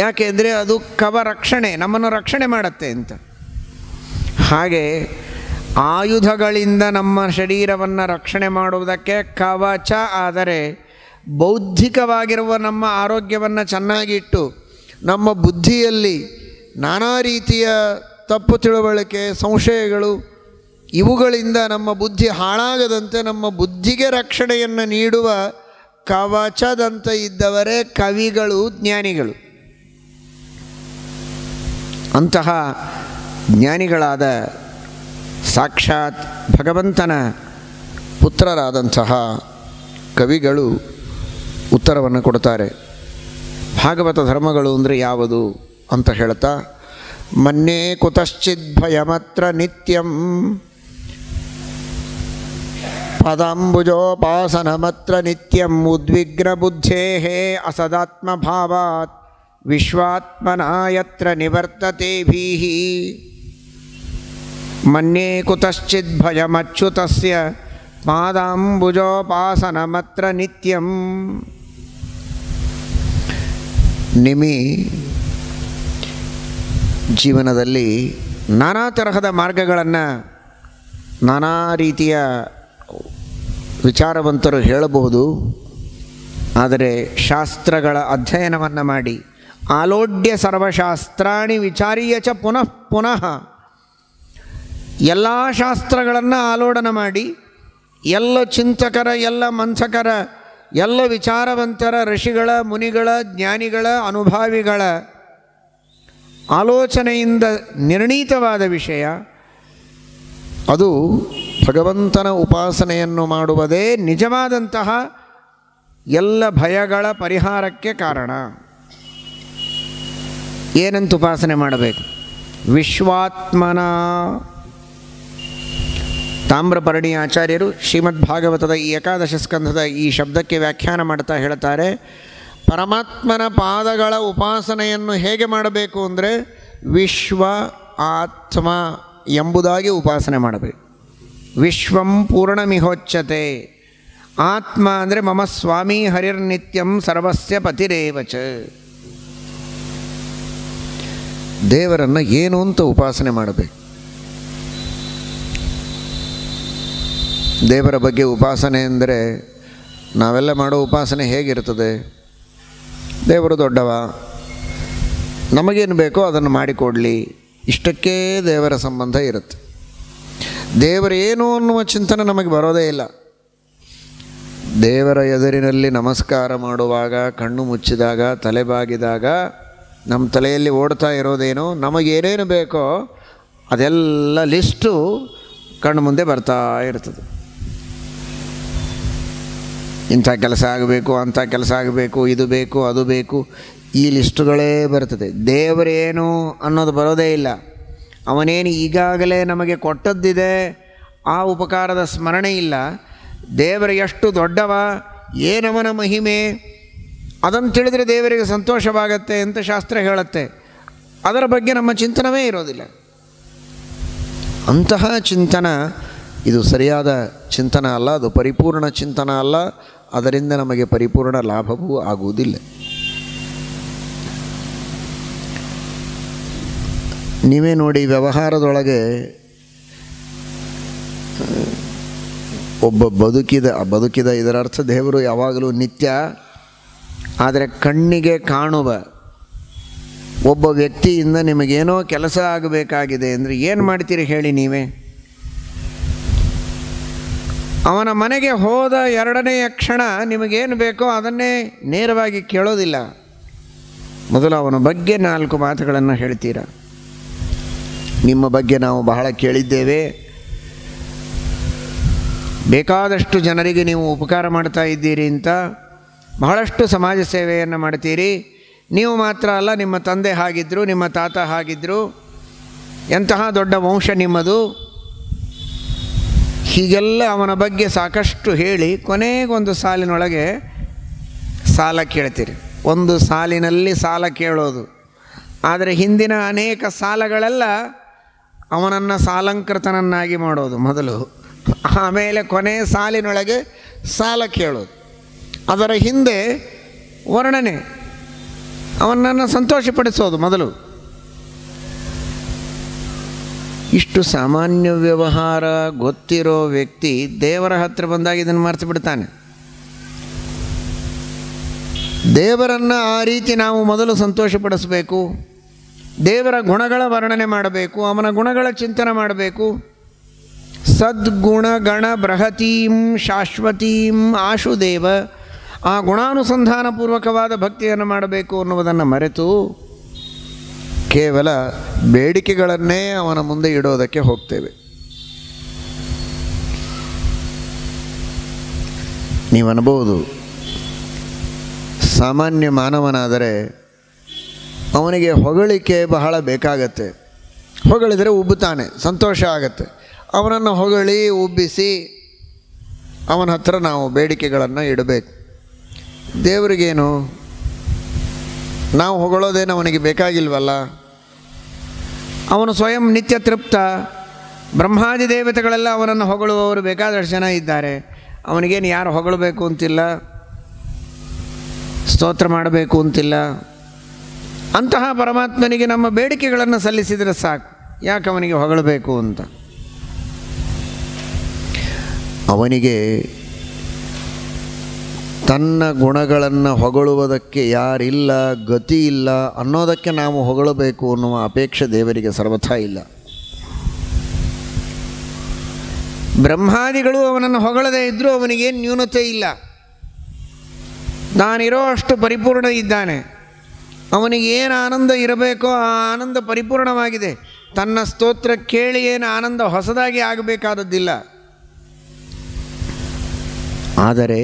ಯಾಕೆ ಅಂದರೆ ಅದು ಕವರಕ್ಷಣೆ, ನಮ್ಮನ್ನು ರಕ್ಷಣೆ ಮಾಡುತ್ತೆ ಅಂತ. ಹಾಗೆ ಆಯುಧಗಳಿಂದ ನಮ್ಮ ಶರೀರವನ್ನು ರಕ್ಷಣೆ ಮಾಡುವುದಕ್ಕೆ ಕವಚ. ಆದರೆ ಬೌದ್ಧಿಕವಾಗಿರುವ ನಮ್ಮ ಆರೋಗ್ಯವನ್ನು ಚೆನ್ನಾಗಿಟ್ಟು ನಮ್ಮ ಬುದ್ಧಿಯಲ್ಲಿ ನಾನಾ ರೀತಿಯ ತಪ್ಪು ತಿಳುವಳಿಕೆ, ಸಂಶಯಗಳು, ಇವುಗಳಿಂದ ನಮ್ಮ ಬುದ್ಧಿ ಹಾಳಾಗದಂತೆ ನಮ್ಮ ಬುದ್ಧಿಗೆ ರಕ್ಷಣೆಯನ್ನು ನೀಡುವ ಕವಚದಂತೆ ಇದ್ದವರೇ ಕವಿಗಳು, ಜ್ಞಾನಿಗಳು. ಅಂತಹ ಜ್ಞಾನಿಗಳಾದ ಸಾಕ್ಷಾತ್ ಭಗವಂತನ ಪುತ್ರರಾದಂತಹ ಕವಿಗಳು ಉತ್ತರವನ್ನು ಕೊಡ್ತಾರೆ. ಭಾಗವತ ಧರ್ಮಗಳು ಅಂದರೆ ಯಾವುದು ಅಂತ ಹೇಳ್ತಾ, ಮನ್ಯೇ ಕುತಶ್ಚಿದ್ ಭಯಮತ್ರ ನಿತ್ಯಂ ಪದಾಂಬುಜೋಪಾಸನಮತ್ರ ನಿತ್ಯಂ ಉದ್ವಿಗ್ನ ಬುದ್ಧೇಃ ಅಸದಾತ್ಮಭಾವಾತ್ ವಿಶ್ವಾತ್ಮನಾ ಯತ್ರ ನಿವರ್ತತೆ ಭೀಃ. ಮನ್ಯೇ ಕುತಶ್ಚಿದ್ ಭಯಮಚ್ಯುತಸ್ಯ ಪಾದಾಂಬುಜೋಪಾಸನಮತ್ರ ನಿತ್ಯಂ. ನಿಮಿ ಜೀವನದಲ್ಲಿ ನಾನಾ ತರಹದ ಮಾರ್ಗಗಳನ್ನು, ನಾನಾ ರೀತಿಯ ವಿಚಾರವಂತರು ಹೇಳಬಹುದು. ಆದರೆ ಶಾಸ್ತ್ರಗಳ ಅಧ್ಯಯನವನ್ನು ಮಾಡಿ ಆಲೋಡ್ಯ ಸರ್ವಶಾಸ್ತ್ರಾಣಿ ವಿಚಾರ್ಯ ಚ ಪುನಃ ಪುನಃ, ಎಲ್ಲ ಶಾಸ್ತ್ರಗಳನ್ನು ಆಲೋಡನ ಮಾಡಿ ಎಲ್ಲ ಚಿಂತಕರ, ಎಲ್ಲ ಮಂಥಕರ, ಎಲ್ಲ ವಿಚಾರವಂತರ, ಋಷಿಗಳ, ಮುನಿಗಳ, ಜ್ಞಾನಿಗಳ, ಅನುಭಾವಿಗಳ ಆಲೋಚನೆಯಿಂದ ನಿರ್ಣೀತವಾದ ವಿಷಯ ಅದು ಭಗವಂತನ ಉಪಾಸನೆಯನ್ನು ಮಾಡುವುದೇ ನಿಜವಾದಂತಹ ಎಲ್ಲ ಭಯಗಳ ಪರಿಹಾರಕ್ಕೆ ಕಾರಣ. ಏನಂತ ಉಪಾಸನೆ ಮಾಡಬೇಕು? ವಿಶ್ವಾತ್ಮನ. ತಾಮ್ರಪರ್ಣಿ ಆಚಾರ್ಯರು ಶ್ರೀಮದ್ ಭಾಗವತದ ಈ ಏಕಾದಶ ಸ್ಕಂಧದ ಈ ಶಬ್ದಕ್ಕೆ ವ್ಯಾಖ್ಯಾನ ಮಾಡ್ತಾ ಹೇಳ್ತಾರೆ, ಪರಮಾತ್ಮನ ಪಾದಗಳ ಉಪಾಸನೆಯನ್ನು ಹೇಗೆ ಮಾಡಬೇಕು ಅಂದರೆ ವಿಶ್ವ ಆತ್ಮ ಎಂಬುದಾಗಿ ಉಪಾಸನೆ ಮಾಡಬೇಕು. ವಿಶ್ವಂ ಪೂರ್ಣಮಿಹೋಚ್ಯತೆ. ಆತ್ಮ ಅಂದರೆ ಮಮ ಸ್ವಾಮಿ ಹರಿರ್ನಿತ್ಯಂ ಸರ್ವಸ್ಯ ಪತಿರೇವಚ. ದೇವರನ್ನು ಏನು ಅಂತ ಉಪಾಸನೆ ಮಾಡಬೇಕು. ದೇವರ ಬಗ್ಗೆ ಉಪಾಸನೆ ಅಂದರೆ ನಾವೆಲ್ಲ ಮಾಡೋ ಉಪಾಸನೆ ಹೇಗಿರ್ತದೆ? ದೇವರು ದೊಡ್ಡವ, ನಮಗೇನು ಬೇಕೋ ಅದನ್ನು ಮಾಡಿಕೊಡಲಿ, ಇಷ್ಟಕ್ಕೇ ದೇವರ ಸಂಬಂಧ ಇರುತ್ತೆ. ದೇವರೇನು ಅನ್ನುವ ಚಿಂತನೆ ನಮಗೆ ಬರೋದೇ ಇಲ್ಲ. ದೇವರ ಎದುರಿನಲ್ಲಿ ನಮಸ್ಕಾರ ಮಾಡುವಾಗ, ಕಣ್ಣು ಮುಚ್ಚಿದಾಗ, ತಲೆ ಬಾಗಿದಾಗ ನಮ್ಮ ತಲೆಯಲ್ಲಿ ಓಡ್ತಾ ಇರೋದೇನು, ನಮಗೇನೇನು ಬೇಕೋ ಅದೆಲ್ಲ ಲಿಸ್ಟು ಕಣ್ಣು ಮುಂದೆ ಬರ್ತಾ ಇರ್ತದೆ. ಇಂಥ ಕೆಲಸ ಆಗಬೇಕು, ಅಂಥ ಕೆಲಸ ಆಗಬೇಕು, ಇದು ಬೇಕು, ಅದು ಬೇಕು, ಈ ಲಿಸ್ಟುಗಳೇ ಬರ್ತದೆ. ದೇವರೇನು ಅನ್ನೋದು ಬರೋದೇ ಇಲ್ಲ. ಅವನೇನು ಈಗಾಗಲೇ ನಮಗೆ ಕೊಟ್ಟದ್ದಿದೆ, ಆ ಉಪಕಾರದ ಸ್ಮರಣೆ ಇಲ್ಲ. ದೇವರು ಎಷ್ಟು ದೊಡ್ಡವ, ಏನವನ ಮಹಿಮೆ, ಅದನ್ನು ತಿಳಿದರೆ ದೇವರಿಗೆ ಸಂತೋಷವಾಗತ್ತೆ ಅಂತ ಶಾಸ್ತ್ರ ಹೇಳುತ್ತೆ. ಅದರ ಬಗ್ಗೆ ನಮ್ಮ ಚಿಂತನವೇ ಇರೋದಿಲ್ಲ. ಅಂತಹ ಚಿಂತನ ಇದು ಸರಿಯಾದ ಚಿಂತನ ಅಲ್ಲ, ಅದು ಪರಿಪೂರ್ಣ ಚಿಂತನ ಅಲ್ಲ. ಅದರಿಂದ ನಮಗೆ ಪರಿಪೂರ್ಣ ಲಾಭವೂ ಆಗುವುದಿಲ್ಲ. ನೀವೇ ನೋಡಿ, ವ್ಯವಹಾರದೊಳಗೆ ಒಬ್ಬ ಬದುಕಿದ ಇದರ ಅರ್ಥ ದೇವರು ಯಾವಾಗಲೂ ನಿತ್ಯ. ಆದರೆ ಕಣ್ಣಿಗೆ ಕಾಣುವ ಒಬ್ಬ ವ್ಯಕ್ತಿಯಿಂದ ನಿಮಗೇನೋ ಕೆಲಸ ಆಗಬೇಕಾಗಿದೆ ಅಂದರೆ ಏನು ಮಾಡ್ತೀರಿ ಹೇಳಿ ನೀವೇ? ಅವನ ಮನೆಗೆ ಹೋದ ಎರಡನೆಯ ಕ್ಷಣ ನಿಮಗೇನು ಬೇಕೋ ಅದನ್ನೇ ನೇರವಾಗಿ ಕೇಳೋದಿಲ್ಲ. ಮೊದಲು ಅವನ ಬಗ್ಗೆ 4 ಮಾತುಗಳನ್ನು ಹೇಳ್ತೀರಾ. ನಿಮ್ಮ ಬಗ್ಗೆ ನಾವು ಬಹಳ ಕೇಳಿದ್ದೇವೆ, ಬೇಕಾದಷ್ಟು ಜನರಿಗೆ ನೀವು ಉಪಕಾರ ಮಾಡ್ತಾ ಇದ್ದೀರಿ ಅಂತ, ಬಹಳಷ್ಟು ಸಮಾಜ ಸೇವೆಯನ್ನು ಮಾಡ್ತೀರಿ. ನೀವು ಮಾತ್ರ ಅಲ್ಲ, ನಿಮ್ಮ ತಂದೆ ಹಾಗಿದ್ದರು, ನಿಮ್ಮ ತಾತ ಹಾಗಿದ್ದರು, ಎಂತಹ ದೊಡ್ಡ ವಂಶ ನಿಮ್ಮದು. ಹೀಗೆಲ್ಲ ಅವನ ಬಗ್ಗೆ ಸಾಕಷ್ಟು ಹೇಳಿ ಕೊನೆಗೊಂದು ಸಾಲಿನೊಳಗೆ ಸಾಲ ಕೇಳ್ತೀರಿ. ಒಂದು ಸಾಲಿನಲ್ಲಿ ಸಾಲ ಕೇಳೋದು, ಆದರೆ ಹಿಂದಿನ ಅನೇಕ ಸಾಲಗಳೆಲ್ಲ ಅವನನ್ನು ಸಾಲಂಕೃತನನ್ನಾಗಿ ಮಾಡೋದು ಮೊದಲು. ಆಮೇಲೆ ಕೊನೆ ಸಾಲಿನೊಳಗೆ ಸಾಲ ಕೇಳೋದು, ಅದರ ಹಿಂದೆ ವರ್ಣನೆ, ಅವನನ್ನು ಸಂತೋಷಪಡಿಸೋದು ಮೊದಲು. ಇಷ್ಟು ಸಾಮಾನ್ಯ ವ್ಯವಹಾರ ಗೊತ್ತಿರೋ ವ್ಯಕ್ತಿ ದೇವರ ಹತ್ತಿರ ಬಂದಾಗ ಇದನ್ನು ಮರೆತು ಬಿಡ್ತಾನೆ. ದೇವರನ್ನು ಆ ರೀತಿ ನಾವು ಮೊದಲು ಸಂತೋಷಪಡಿಸಬೇಕು. ದೇವರ ಗುಣಗಳ ವರ್ಣನೆ ಮಾಡಬೇಕು, ಅವನ ಗುಣಗಳ ಚಿಂತನೆ ಮಾಡಬೇಕು. ಸದ್ಗುಣ ಗಣ ಬೃಹತೀಂ ಶಾಶ್ವತೀಂ ಆಶುದೇವ, ಆ ಗುಣಾನುಸಂಧಾನಪೂರ್ವಕವಾದ ಭಕ್ತಿಯನ್ನು ಮಾಡಬೇಕು ಅನ್ನುವುದನ್ನು ಮರೆತು ಕೇವಲ ಬೇಡಿಕೆಗಳನ್ನೇ ಅವನ ಮುಂದೆ ಇಡೋದಕ್ಕೆ ಹೋಗ್ತೇವೆ. ನೀವು ಅನ್ಬೋದು, ಸಾಮಾನ್ಯ ಮಾನವನಾದರೆ ಅವನಿಗೆ ಹೊಗಳಿಕೆ ಬಹಳ ಬೇಕಾಗತ್ತೆ. ಹೊಗಳಿದರೆ ಉಬ್ಬುತ್ತಾನೆ, ಸಂತೋಷ ಆಗತ್ತೆ. ಅವನನ್ನು ಹೊಗಳಿ ಉಬ್ಬಿಸಿ ಅವನ ಹತ್ರ ನಾವು ಬೇಡಿಕೆಗಳನ್ನು ಇಡಬೇಕು. ದೇವರಿಗೇನು, ನಾವು ಹೊಗಳೋದೇನು ಅವನಿಗೆ ಬೇಕಾಗಿಲ್ವಲ್ಲ. ಅವನು ಸ್ವಯಂ ನಿತ್ಯ ತೃಪ್ತ. ಬ್ರಹ್ಮಾದಿ ದೇವತೆಗಳೆಲ್ಲ ಅವನನ್ನು ಹೊಗಳುವವರು ಬೇಕಾದಷ್ಟು ಜನ ಇದ್ದಾರೆ. ಅವನಿಗೇನು ಯಾರು ಹೊಗಳಬೇಕು ಅಂತಿಲ್ಲ, ಸ್ತೋತ್ರ ಮಾಡಬೇಕು ಅಂತಿಲ್ಲ. ಅಂತಹ ಪರಮಾತ್ಮನಿಗೆ ನಮ್ಮ ಬೇಡಿಕೆಗಳನ್ನು ಸಲ್ಲಿಸಿದರೆ ಸಾಕು, ಯಾಕೆ ಅವನಿಗೆ ಹೊಗಳಬೇಕು ಅಂತ. ಅವನಿಗೆ ತನ್ನ ಗುಣಗಳನ್ನು ಹೊಗಳುವುದಕ್ಕೆ ಯಾರಿಲ್ಲ, ಗತಿ ಇಲ್ಲ ಅನ್ನೋದಕ್ಕೆ ನಾವು ಹೊಗಳಬೇಕು ಅನ್ನುವ ಅಪೇಕ್ಷೆ ದೇವರಿಗೆ ಸರ್ವಥಾ ಇಲ್ಲ. ಬ್ರಹ್ಮಾದಿಗಳು ಅವನನ್ನು ಹೊಗಳದೇ ಇದ್ದರೂ ಅವನಿಗೇನು ನ್ಯೂನತೆ ಇಲ್ಲ. ನಾನಿರೋ ಅಷ್ಟು ಪರಿಪೂರ್ಣ ಇದ್ದಾನೆ. ಅವನಿಗೆ ಏನು ಆನಂದ ಇರಬೇಕೋ ಆ ಆನಂದ ಪರಿಪೂರ್ಣವಾಗಿದೆ. ತನ್ನ ಸ್ತೋತ್ರ ಕೇಳಿ ಏನು ಆನಂದ ಹೊಸದಾಗಿ ಆಗಬೇಕಾದದ್ದಿಲ್ಲ. ಆದರೆ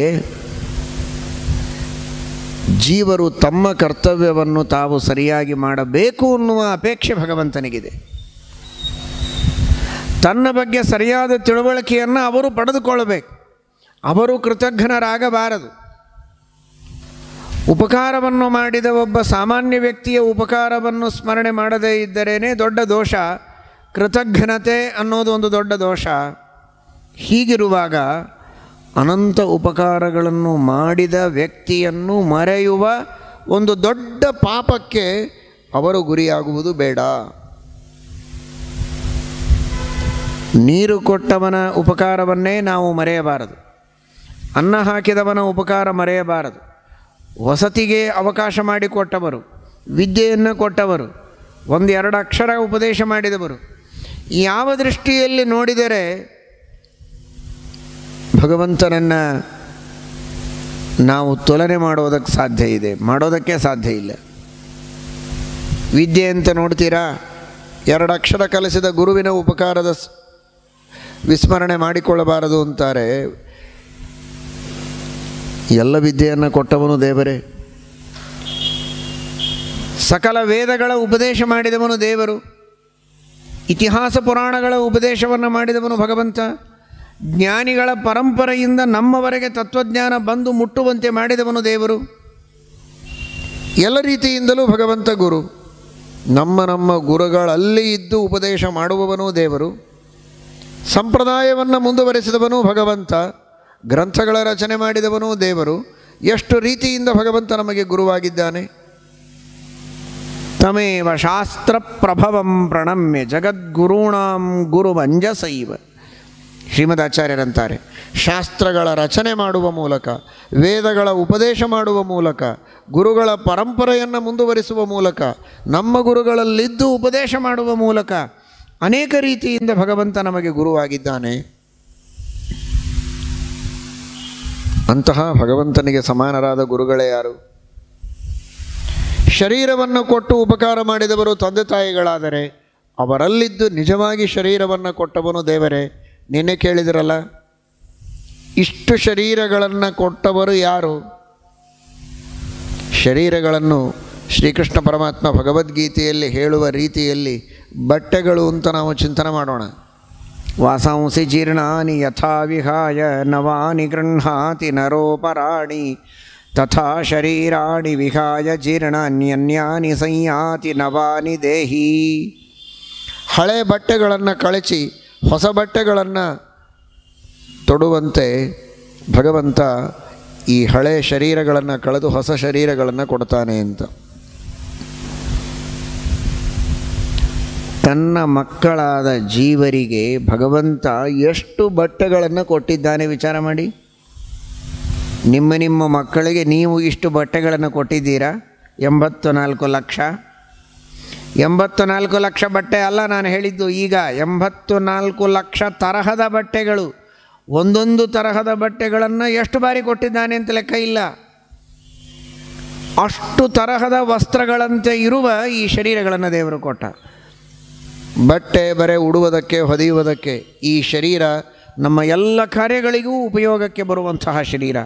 ಜೀವರು ತಮ್ಮ ಕರ್ತವ್ಯವನ್ನು ತಾವು ಸರಿಯಾಗಿ ಮಾಡಬೇಕು ಅನ್ನುವ ಅಪೇಕ್ಷೆ ಭಗವಂತನಿಗಿದೆ. ತನ್ನ ಬಗ್ಗೆ ಸರಿಯಾದ ತಿಳುವಳಿಕೆಯನ್ನು ಅವರು ಪಡೆದುಕೊಳ್ಳಬೇಕು. ಅವರು ಕೃತಜ್ಞರಾಗಬಾರದು. ಉಪಕಾರವನ್ನು ಮಾಡಿದ ಒಬ್ಬ ಸಾಮಾನ್ಯ ವ್ಯಕ್ತಿಯ ಉಪಕಾರವನ್ನು ಸ್ಮರಣೆ ಮಾಡದೇ ಇದ್ದರೇನೆ ದೊಡ್ಡ ದೋಷ. ಕೃತಜ್ಞತೆ ಅನ್ನೋದು ಒಂದು ದೊಡ್ಡ ದೋಷ. ಹೀಗಿರುವಾಗ ಅನಂತ ಉಪಕಾರಗಳನ್ನು ಮಾಡಿದ ವ್ಯಕ್ತಿಯನ್ನು ಮರೆಯುವ ಒಂದು ದೊಡ್ಡ ಪಾಪಕ್ಕೆ ಅವರು ಗುರಿಯಾಗುವುದು ಬೇಡ. ನೀರು ಕೊಟ್ಟವನ ಉಪಕಾರವನ್ನೇ ನಾವು ಮರೆಯಬಾರದು. ಅನ್ನ ಹಾಕಿದವನ ಉಪಕಾರ ಮರೆಯಬಾರದು. ವಸತಿಗೆ ಅವಕಾಶ ಮಾಡಿಕೊಟ್ಟವರು, ವಿದ್ಯೆಯನ್ನು ಕೊಟ್ಟವರು, ಒಂದೆರಡು ಅಕ್ಷರ ಉಪದೇಶ ಮಾಡಿದವರು, ಯಾವ ದೃಷ್ಟಿಯಲ್ಲಿ ನೋಡಿದರೆ ಭಗವಂತನನ್ನು ನಾವು ತುಲನೆ ಮಾಡೋದಕ್ಕೆ ಸಾಧ್ಯ ಇದೆ? ಮಾಡೋದಕ್ಕೆ ಸಾಧ್ಯ ಇಲ್ಲ. ವಿದ್ಯೆ ಅಂತ ನೋಡ್ತೀರಾ, ಎರಡು ಅಕ್ಷರ ಕಲಿಸಿದ ಗುರುವಿನ ಉಪಕಾರದ ವಿಸ್ಮರಣೆ ಮಾಡಿಕೊಳ್ಳಬಾರದು ಅಂತಾರೆ. ಎಲ್ಲ ವಿದ್ಯೆಯನ್ನು ಕೊಟ್ಟವನು ದೇವರೇ. ಸಕಲ ವೇದಗಳ ಉಪದೇಶ ಮಾಡಿದವನು ದೇವರು. ಇತಿಹಾಸ ಪುರಾಣಗಳ ಉಪದೇಶವನ್ನು ಮಾಡಿದವನು ಭಗವಂತ. ಜ್ಞಾನಿಗಳ ಪರಂಪರೆಯಿಂದ ನಮ್ಮವರೆಗೆ ತತ್ವಜ್ಞಾನ ಬಂದು ಮುಟ್ಟುವಂತೆ ಮಾಡಿದವನು ದೇವರು. ಎಲ್ಲ ರೀತಿಯಿಂದಲೂ ಭಗವಂತ ಗುರು. ನಮ್ಮ ಗುರುಗಳಲ್ಲಿ ಇದ್ದು ಉಪದೇಶ ಮಾಡುವವನೂ ದೇವರು. ಸಂಪ್ರದಾಯವನ್ನು ಮುಂದುವರೆಸಿದವನು ಭಗವಂತ. ಗ್ರಂಥಗಳ ರಚನೆ ಮಾಡಿದವನೂ ದೇವರು. ಎಷ್ಟು ರೀತಿಯಿಂದ ಭಗವಂತ ನಮಗೆ ಗುರುವಾಗಿದ್ದಾನೆ. ತಮೇವ ಶಾಸ್ತ್ರ ಪ್ರಭವಂ ಪ್ರಣಮ್ಯ ಜಗದ್ಗುರುಣಾಂ ಗುರುವಂಜಸೈವ. ಶ್ರೀಮದಾಚಾರ್ಯರಂತಾರೆ, ಶಾಸ್ತ್ರಗಳ ರಚನೆ ಮಾಡುವ ಮೂಲಕ, ವೇದಗಳ ಉಪದೇಶ ಮಾಡುವ ಮೂಲಕ, ಗುರುಗಳ ಪರಂಪರೆಯನ್ನು ಮುಂದುವರಿಸುವ ಮೂಲಕ, ನಮ್ಮ ಗುರುಗಳಲ್ಲಿದ್ದು ಉಪದೇಶ ಮಾಡುವ ಮೂಲಕ ಅನೇಕ ರೀತಿಯಿಂದ ಭಗವಂತ ನಮಗೆ ಗುರುವಾಗಿದ್ದಾನೆ. ಅಂತಹ ಭಗವಂತನಿಗೆ ಸಮಾನರಾದ ಗುರುಗಳೇ ಯಾರು? ಶರೀರವನ್ನು ಕೊಟ್ಟು ಉಪಕಾರ ಮಾಡಿದವರು ತಂದೆ ತಾಯಿಗಳಾದರೆ ಅವರಲ್ಲಿದ್ದು ನಿಜವಾಗಿ ಶರೀರವನ್ನು ಕೊಟ್ಟವನು ದೇವರೇ. ನಿನ್ನೆ ಕೇಳಿದಿರಲ್ಲ, ಇಷ್ಟು ಶರೀರಗಳನ್ನು ಕೊಟ್ಟವರು ಯಾರು? ಶರೀರಗಳನ್ನು ಶ್ರೀಕೃಷ್ಣ ಪರಮಾತ್ಮ ಭಗವದ್ಗೀತೆಯಲ್ಲಿ ಹೇಳುವ ರೀತಿಯಲ್ಲಿ ಬಟ್ಟೆಗಳು ಅಂತ ನಾವು ಚಿಂತನೆ ಮಾಡೋಣ. ವಾಸಾಂಸಿ ಜೀರ್ಣಾನಿ ಯಥಾ ವಿಹಾಯ ನವಾನಿ ಗೃಹ್ಣಾತಿ ನರೋಪರಾಣಿ ತಥಾ ಶರೀರಾಣಿ ವಿಹಾಯ ಜೀರ್ಣಾನ್ಯನ್ಯಾನಿ ಸಂಯಾತಿ ನವಾನಿ ದೇಹಿ. ಹಳೆ ಬಟ್ಟೆಗಳನ್ನು ಕಳಚಿ ಹೊಸ ಬಟ್ಟೆಗಳನ್ನು ತೊಡುವಂತೆ ಭಗವಂತ ಈ ಹಳೆ ಶರೀರಗಳನ್ನು ಕಳೆದು ಹೊಸ ಶರೀರಗಳನ್ನು ಕೊಡ್ತಾನೆ ಅಂತ. ತನ್ನ ಮಕ್ಕಳಾದ ಜೀವರಿಗೆ ಭಗವಂತ ಎಷ್ಟು ಬಟ್ಟೆಗಳನ್ನು ಕೊಟ್ಟಿದ್ದಾನೆ ವಿಚಾರ ಮಾಡಿ. ನಿಮ್ಮ ಮಕ್ಕಳಿಗೆ ನೀವು ಇಷ್ಟು ಬಟ್ಟೆಗಳನ್ನು ಕೊಟ್ಟಿದ್ದೀರಾ? 84 ಲಕ್ಷ. 84 ಲಕ್ಷ ಬಟ್ಟೆ ಅಲ್ಲ ನಾನು ಹೇಳಿದ್ದು, ಈಗ 84 ಲಕ್ಷ ತರಹದ ಬಟ್ಟೆಗಳು. ಒಂದೊಂದು ತರಹದ ಬಟ್ಟೆಗಳನ್ನು ಎಷ್ಟು ಬಾರಿ ಕೊಟ್ಟಿದ್ದಾನೆ ಅಂತ ಲೆಕ್ಕ ಇಲ್ಲ. ಅಷ್ಟು ತರಹದ ವಸ್ತ್ರಗಳಂತೆ ಇರುವ ಈ ಶರೀರಗಳನ್ನು ದೇವರು ಕೊಟ್ಟ. ಬಟ್ಟೆ ಬರೆ ಉಡುವುದಕ್ಕೆ ಹೊದೆಯುವುದಕ್ಕೆ, ಈ ಶರೀರ ನಮ್ಮ ಎಲ್ಲ ಕಾರ್ಯಗಳಿಗೂ ಉಪಯೋಗಕ್ಕೆ ಬರುವಂತಹ ಶರೀರ.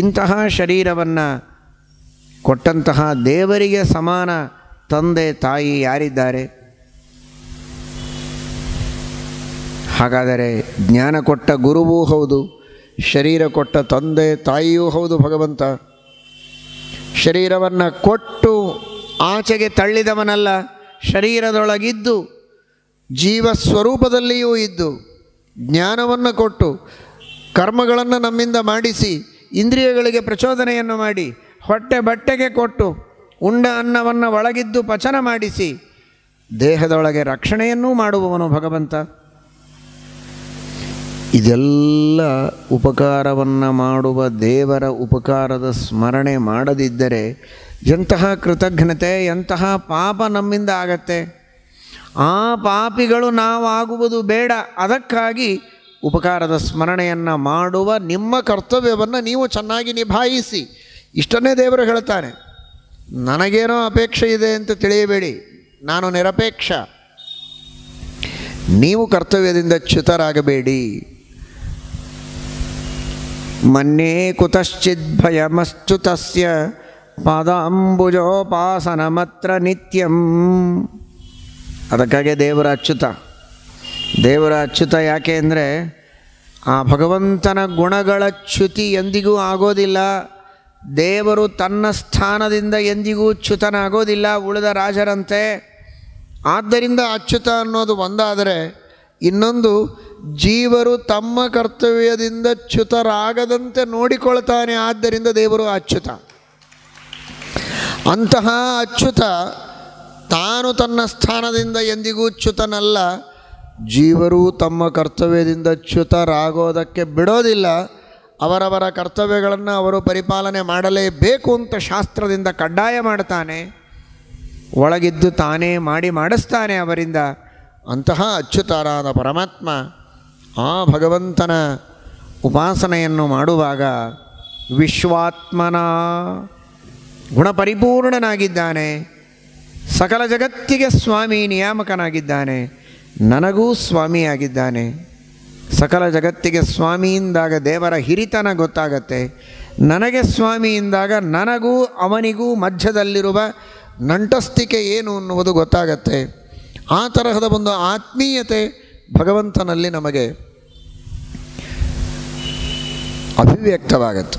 ಇಂತಹ ಶರೀರವನ್ನು ಕೊಟ್ಟಂತಹ ದೇವರಿಗೆ ಸಮಾನ ತಂದೆ ತಾಯಿ ಯಾರಿದ್ದಾರೆ? ಹಾಗಾದರೆ ಜ್ಞಾನ ಕೊಟ್ಟ ಗುರುವೂ ಹೌದು, ಶರೀರ ಕೊಟ್ಟ ತಂದೆ ತಾಯಿಯೂ ಹೌದು ಭಗವಂತ. ಶರೀರವನ್ನು ಕೊಟ್ಟು ಆಚೆಗೆ ತಳ್ಳಿದವನಲ್ಲ, ಶರೀರದೊಳಗಿದ್ದು ಜೀವಸ್ವರೂಪದಲ್ಲಿಯೂ ಇದ್ದು ಜ್ಞಾನವನ್ನು ಕೊಟ್ಟು ಕರ್ಮಗಳನ್ನು ನಮ್ಮಿಂದ ಮಾಡಿಸಿ ಇಂದ್ರಿಯಗಳಿಗೆ ಪ್ರಚೋದನೆಯನ್ನು ಮಾಡಿ ಹೊಟ್ಟೆ ಬಟ್ಟೆಗೆ ಕೊಟ್ಟು ಉಂಡ ಅನ್ನವನ್ನು ಒಳಗಿದ್ದು ಪಚನ ಮಾಡಿಸಿ ದೇಹದೊಳಗೆ ರಕ್ಷಣೆಯನ್ನೂ ಮಾಡುವವನು ಭಗವಂತ. ಇದೆಲ್ಲ ಉಪಕಾರವನ್ನು ಮಾಡುವ ದೇವರ ಉಪಕಾರದ ಸ್ಮರಣೆ ಮಾಡದಿದ್ದರೆ ಎಂತಹ ಕೃತಜ್ಞತೆ, ಎಂತಹ ಪಾಪ ನಮ್ಮಿಂದ ಆಗತ್ತೆ. ಆ ಪಾಪಿಗಳು ನಾವು ಆಗುವುದು ಬೇಡ. ಅದಕ್ಕಾಗಿ ಉಪಕಾರದ ಸ್ಮರಣೆಯನ್ನು ಮಾಡುವ ನಿಮ್ಮ ಕರ್ತವ್ಯವನ್ನು ನೀವು ಚೆನ್ನಾಗಿ ನಿಭಾಯಿಸಿ. ಇಷ್ಟನ್ನೇ ದೇವರು ಹೇಳ್ತಾನೆ. ನನಗೇನೋ ಅಪೇಕ್ಷೆ ಇದೆ ಅಂತ ತಿಳಿಯಬೇಡಿ, ನಾನು ನಿರಪೇಕ್ಷ. ನೀವು ಕರ್ತವ್ಯದಿಂದ ಚ್ಯುತರಾಗಬೇಡಿ. ಮನ್ಯೇ ಕುತಶ್ಚಿದ್ ಭಯಮಶ್ಚ್ಯುತಸ್ಯ ಪಾದಾಂಬುಜೋಪಾಸನಮತ್ರ ನಿತ್ಯಂ. ಅದಕ್ಕಾಗಿ ದೇವರ ಅಚ್ಯುತ. ದೇವರ ಅಚ್ಯುತ ಯಾಕೆ ಅಂದರೆ ಆ ಭಗವಂತನ ಗುಣಗಳ ಚ್ಯುತಿ ಎಂದಿಗೂ ಆಗೋದಿಲ್ಲ. ದೇವರು ತನ್ನ ಸ್ಥಾನದಿಂದ ಎಂದಿಗೂ ಚ್ಯುತನಾಗೋದಿಲ್ಲ ಉಳಿದ ರಾಜರಂತೆ. ಆದ್ದರಿಂದ ಅಚ್ಯುತ ಅನ್ನೋದು ಒಂದಾದರೆ, ಇನ್ನೊಂದು ಜೀವರು ತಮ್ಮ ಕರ್ತವ್ಯದಿಂದ ಚ್ಯುತರಾಗದಂತೆ ನೋಡಿಕೊಳ್ತಾನೆ. ಆದ್ದರಿಂದ ದೇವರು ಅಚ್ಯುತ. ಅಂತಹ ಅಚ್ಯುತ ತಾನು ತನ್ನ ಸ್ಥಾನದಿಂದ ಎಂದಿಗೂ ಚ್ಯುತನಲ್ಲ. ಜೀವರು ತಮ್ಮ ಕರ್ತವ್ಯದಿಂದ ಚ್ಯುತರಾಗೋದಕ್ಕೆ ಬಿಡೋದಿಲ್ಲ. ಅವರವರ ಕರ್ತವ್ಯಗಳನ್ನು ಅವರು ಪರಿಪಾಲನೆ ಮಾಡಲೇಬೇಕು ಅಂತ ಶಾಸ್ತ್ರದಿಂದ ಕಡ್ಡಾಯ ಮಾಡ್ತಾನೆ. ಒಳಗಿದ್ದು ತಾನೇ ಮಾಡಿಸ್ತಾನೆ ಅವರಿಂದ. ಅಂತಹ ಅಚ್ಯುತರಾದ ಪರಮಾತ್ಮ ಆ ಭಗವಂತನ ಉಪಾಸನೆಯನ್ನು ಮಾಡುವಾಗ ವಿಶ್ವಾತ್ಮನ ಗುಣಪರಿಪೂರ್ಣನಾಗಿದ್ದಾನೆ. ಸಕಲ ಜಗತ್ತಿಗೆ ಸ್ವಾಮಿ ನಿಯಾಮಕನಾಗಿದ್ದಾನೆ. ನನಗೂ ಸ್ವಾಮಿಯಾಗಿದ್ದಾನೆ. ಸಕಲ ಜಗತ್ತಿಗೆ ಸ್ವಾಮಿಯಿಂದಾಗ ದೇವರ ಹಿರಿತನ ಗೊತ್ತಾಗತ್ತೆ. ನನಗೆ ಸ್ವಾಮಿಯಿಂದಾಗ ನನಗೂ ಅವನಿಗೂ ಮಧ್ಯದಲ್ಲಿರುವ ನಂಟಸ್ತಿಕೆ ಏನು ಅನ್ನುವುದು ಗೊತ್ತಾಗತ್ತೆ. ಆ ತರಹದ ಒಂದು ಆತ್ಮೀಯತೆ ಭಗವಂತನಲ್ಲಿ ನಮಗೆ ಅಭಿವ್ಯಕ್ತವಾಗತ್ತೆ.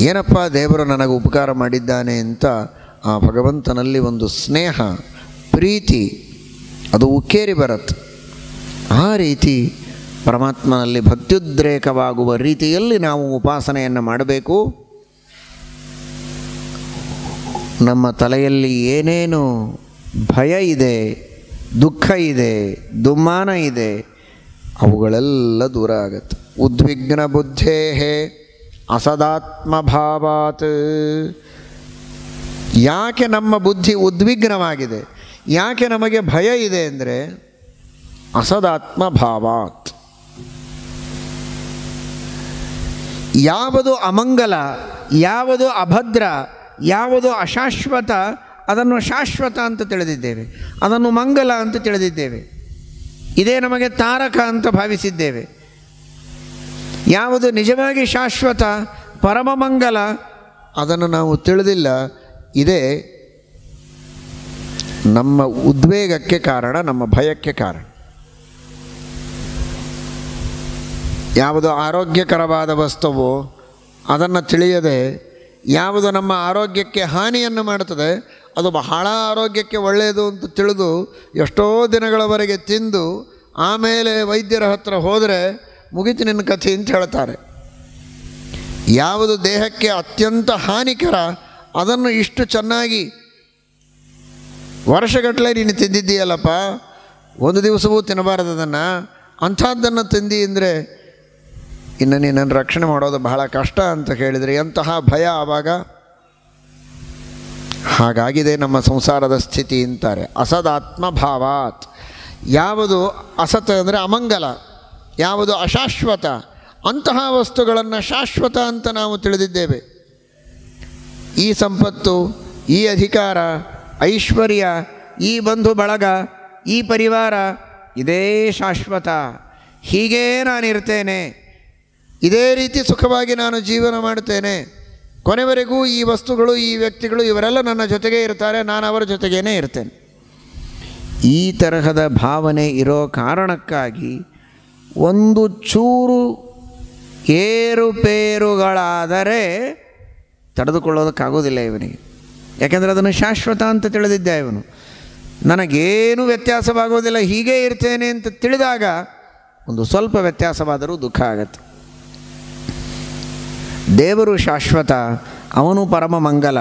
ಏನಪ್ಪ ದೇವರು ನನಗೆ ಉಪಕಾರ ಮಾಡಿದ್ದಾನೆ ಅಂತ ಆ ಭಗವಂತನಲ್ಲಿ ಒಂದು ಸ್ನೇಹ, ಪ್ರೀತಿ ಅದು ಉಕ್ಕೇರಿ ಬರುತ್ತೆ. ಆ ರೀತಿ ಪರಮಾತ್ಮನಲ್ಲಿ ಭಕ್ತ್ಯುದ್ರೇಕವಾಗುವ ರೀತಿಯಲ್ಲಿ ನಾವು ಉಪಾಸನೆಯನ್ನು ಮಾಡಬೇಕು. ನಮ್ಮ ತಲೆಯಲ್ಲಿ ಏನೇನು ಭಯ ಇದೆ, ದುಃಖ ಇದೆ, ದುಮ್ಮಾನ ಇದೆ, ಅವುಗಳೆಲ್ಲ ದೂರ ಆಗುತ್ತೆ. ಉದ್ವಿಗ್ನ ಬುದ್ಧೇ ಅಸದಾತ್ಮಭಾವಾತ್. ಯಾಕೆ ನಮ್ಮ ಬುದ್ಧಿ ಉದ್ವಿಗ್ನವಾಗಿದೆ, ಯಾಕೆ ನಮಗೆ ಭಯ ಇದೆ ಅಂದರೆ ಅಸದಾತ್ಮಭಾವಾತ್. ಯಾವುದು ಅಮಂಗಲ, ಯಾವುದು ಅಭದ್ರ, ಯಾವುದು ಅಶಾಶ್ವತ ಅದನ್ನು ಶಾಶ್ವತ ಅಂತ ತಿಳಿದಿದ್ದೇವೆ, ಅದನ್ನು ಮಂಗಲ ಅಂತ ತಿಳಿದಿದ್ದೇವೆ. ಇದೇ ನಮಗೆ ತಾರಕ ಅಂತ ಭಾವಿಸಿದ್ದೇವೆ. ಯಾವುದು ನಿಜವಾಗಿ ಶಾಶ್ವತ ಪರಮ ಮಂಗಲ ಅದನ್ನು ನಾವು ತಿಳಿದಿಲ್ಲ. ಇದೇ ನಮ್ಮ ಉದ್ವೇಗಕ್ಕೆ ಕಾರಣ, ನಮ್ಮ ಭಯಕ್ಕೆ ಕಾರಣ. ಯಾವುದು ಆರೋಗ್ಯಕರವಾದ ವಸ್ತುವೋ ಅದನ್ನು ತಿಳಿಯದೆ ಯಾವುದು ನಮ್ಮ ಆರೋಗ್ಯಕ್ಕೆ ಹಾನಿಯನ್ನು ಮಾಡುತ್ತದೆ ಅದು ಬಹಳ ಆರೋಗ್ಯಕ್ಕೆ ಒಳ್ಳೆಯದು ಅಂತ ತಿಳಿದು ಎಷ್ಟೋ ದಿನಗಳವರೆಗೆ ತಿಂದು ಆಮೇಲೆ ವೈದ್ಯರ ಹತ್ರ ಹೋದರೆ ಮುಗಿತು ನಿನ್ನ ಕಥೆ ಅಂತ ಹೇಳ್ತಾರೆ. ಯಾವುದು ದೇಹಕ್ಕೆ ಅತ್ಯಂತ ಹಾನಿಕರ ಅದನ್ನು ಇಷ್ಟು ಚೆನ್ನಾಗಿ ವರ್ಷಗಟ್ಟಲೆ ನೀನು ತಿಂದಿದ್ದೀಯಲ್ಲಪ್ಪ, ಒಂದು ದಿವಸವೂ ತಿನ್ನಬಾರದು ಅದನ್ನು, ಅಂಥದ್ದನ್ನು ತಿಂದಿ ಅಂದರೆ ಇನ್ನು ನೀನನ್ನು ರಕ್ಷಣೆ ಮಾಡೋದು ಬಹಳ ಕಷ್ಟ ಅಂತ ಕೇಳಿದರೆ ಎಂತಹ ಭಯ ಆವಾಗ. ಹಾಗಾಗಿದೆ ನಮ್ಮ ಸಂಸಾರದ ಸ್ಥಿತಿ ಅಂತಾರೆ. ಅಸದಾತ್ಮಭಾವಾತ್, ಯಾವುದು ಅಸತ್ ಅಂದರೆ ಅಮಂಗಲ, ಯಾವುದು ಅಶಾಶ್ವತ, ಅಂತಹ ವಸ್ತುಗಳನ್ನು ಶಾಶ್ವತ ಅಂತ ನಾವು ತಿಳಿದಿದ್ದೇವೆ. ಈ ಸಂಪತ್ತು, ಈ ಅಧಿಕಾರ, ಐಶ್ವರ್ಯ, ಈ ಬಂಧು ಬಳಗ, ಈ ಪರಿವಾರ ಇದೇ ಶಾಶ್ವತ, ಹೀಗೇ ನಾನಿರ್ತೇನೆ, ಇದೇ ರೀತಿ ಸುಖವಾಗಿ ನಾನು ಜೀವನ ಮಾಡ್ತೇನೆ, ಕೊನೆವರೆಗೂ ಈ ವಸ್ತುಗಳು, ಈ ವ್ಯಕ್ತಿಗಳು ಇವರೆಲ್ಲ ನನ್ನ ಜೊತೆಗೇ ಇರ್ತಾರೆ, ನಾನು ಅವರ ಜೊತೆಗೇ ಇರ್ತೇನೆ. ಈ ತರಹದ ಭಾವನೆ ಇರೋ ಕಾರಣಕ್ಕಾಗಿ ಒಂದು ಚೂರು ಏರುಪೇರುಗಳಾದರೆ ತಡೆದುಕೊಳ್ಳೋದಕ್ಕಾಗೋದಿಲ್ಲ ಇವನಿಗೆ. ಯಾಕೆಂದರೆ ಅದನ್ನು ಶಾಶ್ವತ ಅಂತ ತಿಳಿದಿದ್ದ ಇವನು. ನನಗೇನು ವ್ಯತ್ಯಾಸವಾಗೋದಿಲ್ಲ, ಹೀಗೇ ಇರ್ತೇನೆ ಅಂತ ತಿಳಿದಾಗ ಒಂದು ಸ್ವಲ್ಪ ವ್ಯತ್ಯಾಸವಾದರೂ ದುಃಖ ಆಗತ್ತೆ. ದೇವರು ಶಾಶ್ವತ, ಅವನು ಪರಮ ಮಂಗಲ,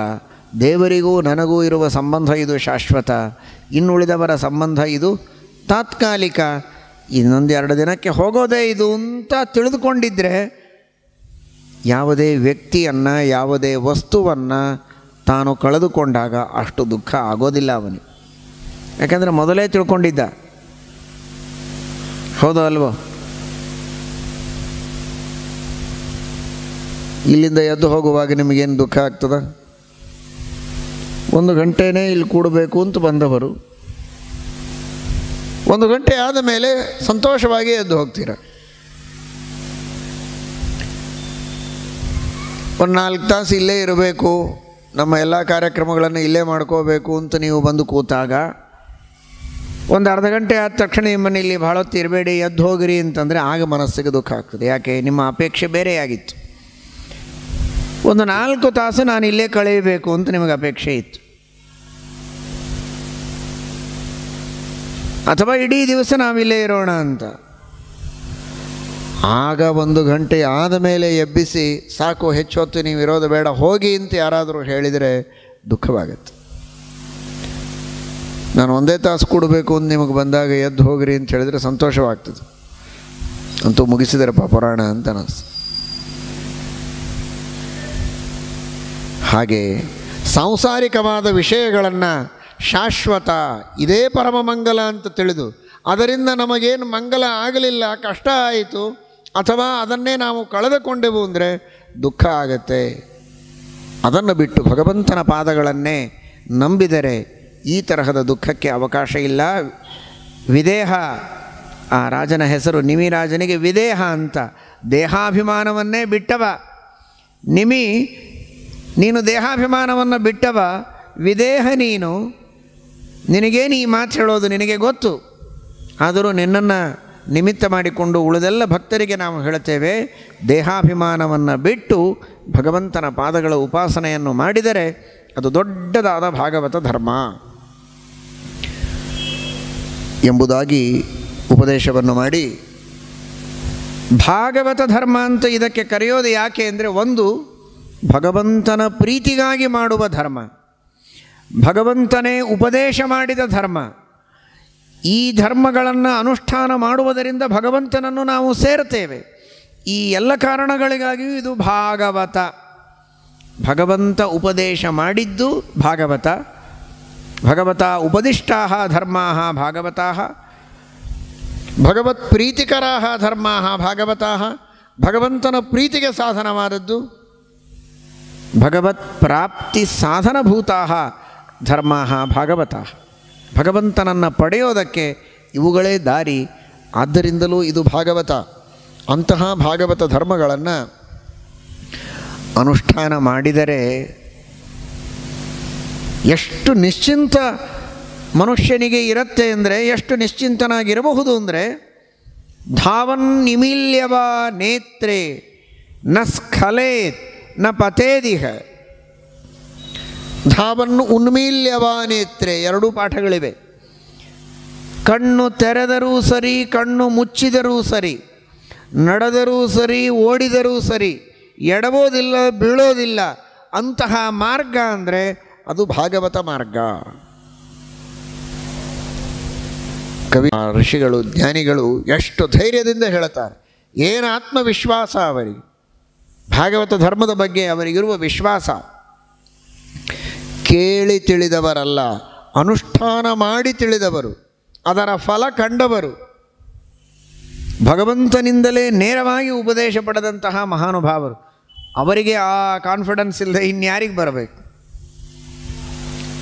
ದೇವರಿಗೂ ನನಗೂ ಇರುವ ಸಂಬಂಧ ಇದು ಶಾಶ್ವತ, ಇನ್ನುಳಿದವರ ಸಂಬಂಧ ಇದು ತಾತ್ಕಾಲಿಕ, ಇನ್ನೊಂದು 2 ದಿನಕ್ಕೆ ಹೋಗೋದೇ ಇದು ಅಂತ ತಿಳಿದುಕೊಂಡಿದ್ದರೆ ಯಾವುದೇ ವ್ಯಕ್ತಿಯನ್ನು, ಯಾವುದೇ ವಸ್ತುವನ್ನು ತಾನು ಕಳೆದುಕೊಂಡಾಗ ಅಷ್ಟು ದುಃಖ ಆಗೋದಿಲ್ಲ ಅವನಿಗೆ. ಯಾಕಂದರೆ ಮೊದಲೇ ತಿಳ್ಕೊಂಡಿದ್ದ. ಹೌದೋ ಅಲ್ವೋ? ಇಲ್ಲಿಂದ ಎದ್ದು ಹೋಗುವಾಗ ನಿಮಗೇನು ದುಃಖ ಆಗ್ತದ? 1 ಗಂಟೆನೇ ಇಲ್ಲಿ ಕೂಡಬೇಕು ಅಂತ ಬಂದವರು 1 ಗಂಟೆ ಆದ ಮೇಲೆ ಸಂತೋಷವಾಗಿ ಎದ್ದು ಹೋಗ್ತೀರ. 4 ತಾಸು ಇಲ್ಲೇ ಇರಬೇಕು, ನಮ್ಮ ಎಲ್ಲ ಕಾರ್ಯಕ್ರಮಗಳನ್ನು ಇಲ್ಲೇ ಮಾಡ್ಕೋಬೇಕು ಅಂತ ನೀವು ಬಂದು ಕೂತಾಗ 1 ಅರ್ಧ ಗಂಟೆ ಆದ ತಕ್ಷಣ ನಿಮ್ಮನ್ನು ಇಲ್ಲಿ ಭಾಳ ಹೊತ್ತು ಇರಬೇಡಿ, ಎದ್ದು ಹೋಗಿರಿ ಅಂತಂದರೆ ಆಗ ಮನಸ್ಸಿಗೆ ದುಃಖ ಆಗ್ತದೆ. ಯಾಕೆ? ನಿಮ್ಮ ಅಪೇಕ್ಷೆ ಬೇರೆಯಾಗಿತ್ತು. 4 ತಾಸು ನಾನು ಇಲ್ಲೇ ಕಳೆಯಬೇಕು ಅಂತ ನಿಮಗೆ ಅಪೇಕ್ಷೆ ಇತ್ತು, ಅಥವಾ ಇಡೀ ದಿವಸ ನಾವಿಲ್ಲೇ ಇರೋಣ ಅಂತ. ಆಗ 1 ಗಂಟೆ ಆದ ಮೇಲೆ ಎಬ್ಬಿಸಿ ಸಾಕು, ಹೆಚ್ಚು ಹೊತ್ತು ನೀವು ಇರೋದು ಬೇಡ, ಹೋಗಿ ಅಂತ ಯಾರಾದರೂ ಹೇಳಿದರೆ ದುಃಖವಾಗತ್ತೆ. ನಾನು 1 ತಾಸು ಕೊಡಬೇಕು ಅಂತ ನಿಮಗೆ ಬಂದಾಗ ಎದ್ದು ಹೋಗ್ರಿ ಅಂತ ಹೇಳಿದರೆ ಸಂತೋಷವಾಗ್ತದೆ. ಅಂತೂ ಮುಗಿಸಿದರಪ್ಪ ಪುರಾಣ ಅಂತ ಅನಿಸ್ತು. ಹಾಗೆ ಸಾಂಸಾರಿಕವಾದ ವಿಷಯಗಳನ್ನು ಶಾಶ್ವತ, ಇದೇ ಪರಮ ಮಂಗಲ ಅಂತ ತಿಳಿದು ಅದರಿಂದ ನಮಗೇನು ಮಂಗಲ ಆಗಲಿಲ್ಲ, ಕಷ್ಟ ಆಯಿತು, ಅಥವಾ ಅದನ್ನೇ ನಾವು ಕಳೆದುಕೊಂಡೆವು ಅಂದರೆ ದುಃಖ ಆಗತ್ತೆ. ಅದನ್ನು ಬಿಟ್ಟು ಭಗವಂತನ ಪಾದಗಳನ್ನೇ ನಂಬಿದರೆ ಈ ತರಹದ ದುಃಖಕ್ಕೆ ಅವಕಾಶ ಇಲ್ಲ. ವಿದೇಹ, ಆ ರಾಜನ ಹೆಸರು ನಿಮಿರಾಜನಿಗೆ ವಿದೇಹ ಅಂತ, ದೇಹಾಭಿಮಾನವನ್ನೇ ಬಿಟ್ಟವ. ನೀನು ದೇಹಾಭಿಮಾನವನ್ನು ಬಿಟ್ಟವ, ವಿದೇಹ ನೀನು, ನಿನಗೇನು ಈ ಮಾತು ಹೇಳೋದು ನಿನಗೆ ಗೊತ್ತು. ಆದರೂ ನಿನ್ನನ್ನು ನಿಮಿತ್ತ ಮಾಡಿಕೊಂಡು ಉಳಿದೆಲ್ಲ ಭಕ್ತರಿಗೆ ನಾವು ಹೇಳ್ತೇವೆ, ದೇಹಾಭಿಮಾನವನ್ನು ಬಿಟ್ಟು ಭಗವಂತನ ಪಾದಗಳ ಉಪಾಸನೆಯನ್ನು ಮಾಡಿದರೆ ಅದು ದೊಡ್ಡದಾದ ಭಾಗವತ ಧರ್ಮ ಎಂಬುದಾಗಿ ಉಪದೇಶವನ್ನು ಮಾಡಿ, ಭಾಗವತ ಧರ್ಮ ಅಂತ ಇದಕ್ಕೆ ಕರೆಯೋದು ಯಾಕೆ ಅಂದರೆ, ಒಂದು ಭಗವಂತನ ಪ್ರೀತಿಗಾಗಿ ಮಾಡುವ ಧರ್ಮ, ಭಗವಂತನೇ ಉಪದೇಶ ಮಾಡಿದ ಧರ್ಮ. ಈ ಧರ್ಮಗಳನ್ನು ಅನುಷ್ಠಾನ ಮಾಡುವುದರಿಂದ ಭಗವಂತನನ್ನು ನಾವು ಸೇರ್ತೇವೆ. ಈ ಎಲ್ಲ ಕಾರಣಗಳಿಗಾಗಿಯೂ ಇದು ಭಾಗವತ. ಭಗವಂತ ಉಪದೇಶ ಮಾಡಿದ್ದು ಭಾಗವತ. ಭಗವತ ಉಪದಿಷ್ಟಾಃ ಧರ್ಮಾಃ ಭಾಗವತಾಃ, ಭಗವತ್ ಪ್ರೀತಿಕರಾಃ ಧರ್ಮಾಃ ಭಾಗವತಾಃ, ಭಗವಂತನ ಪ್ರೀತಿಗೆ ಸಾಧನವಾದದ್ದು, ಭಗವತ್ ಪ್ರಾಪ್ತಿ ಸಾಧನಭೂತಾಃ ಧರ್ಮಾಃ ಭಾಗವತಾಃ. ಭಗವಂತನನ್ನು ಪಡೆಯೋದಕ್ಕೆ ಇವುಗಳೇ ದಾರಿ. ಆದ್ದರಿಂದಲೂ ಇದು ಭಾಗವತ. ಅಂತಹ ಭಾಗವತ ಧರ್ಮಗಳನ್ನು ಅನುಷ್ಠಾನ ಮಾಡಿದರೆ ಎಷ್ಟು ನಿಶ್ಚಿಂತ ಮನುಷ್ಯನಿಗೆ ಇರುತ್ತೆ ಅಂದರೆ, ಎಷ್ಟು ನಿಶ್ಚಿಂತನಾಗಿರಬಹುದು ಅಂದರೆ, ಧಾವನ್ ನಿಮೀಲ್ಯವ ನೇತ್ರೇ ನ ಸ್ಖಲೇತ್ ನ ಪತೇದಿಹ. ಧಾವನ್ ಉನ್ಮೀಲ್ಯವ ನೇತ್ರೇ, 2 ಪಾಠಗಳಿವೆ. ಕಣ್ಣು ತೆರೆದರೂ ಸರಿ, ಕಣ್ಣು ಮುಚ್ಚಿದರೂ ಸರಿ, ನಡೆದರೂ ಸರಿ, ಓಡಿದರೂ ಸರಿ, ಎಡಬೋದಿಲ್ಲ, ಬೀಳೋದಿಲ್ಲ. ಅಂತಹ ಮಾರ್ಗ ಅಂದರೆ ಅದು ಭಾಗವತ ಮಾರ್ಗ. ಕವಿ ಋಷಿಗಳು ಜ್ಞಾನಿಗಳು ಎಷ್ಟು ಧೈರ್ಯದಿಂದ ಹೇಳುತ್ತಾರೆ, ಏನು ಆತ್ಮವಿಶ್ವಾಸ ಅವರಿಗೆ, ಭಾಗವತ ಧರ್ಮದ ಬಗ್ಗೆ ಅವರಿಗಿರುವ ವಿಶ್ವಾಸ. ಕೇಳಿ ತಿಳಿದವರಲ್ಲ, ಅನುಷ್ಠಾನ ಮಾಡಿ ತಿಳಿದವರು, ಅದರ ಫಲ ಕಂಡವರು, ಭಗವಂತನಿಂದಲೇ ನೇರವಾಗಿ ಉಪದೇಶ ಪಡೆದಂತಹ ಮಹಾನುಭಾವರು. ಅವರಿಗೆ ಆ ಕಾನ್ಫಿಡೆನ್ಸ್ ಇಲ್ಲದೆ ಇನ್ಯಾರಿಗೆ ಬರಬೇಕು?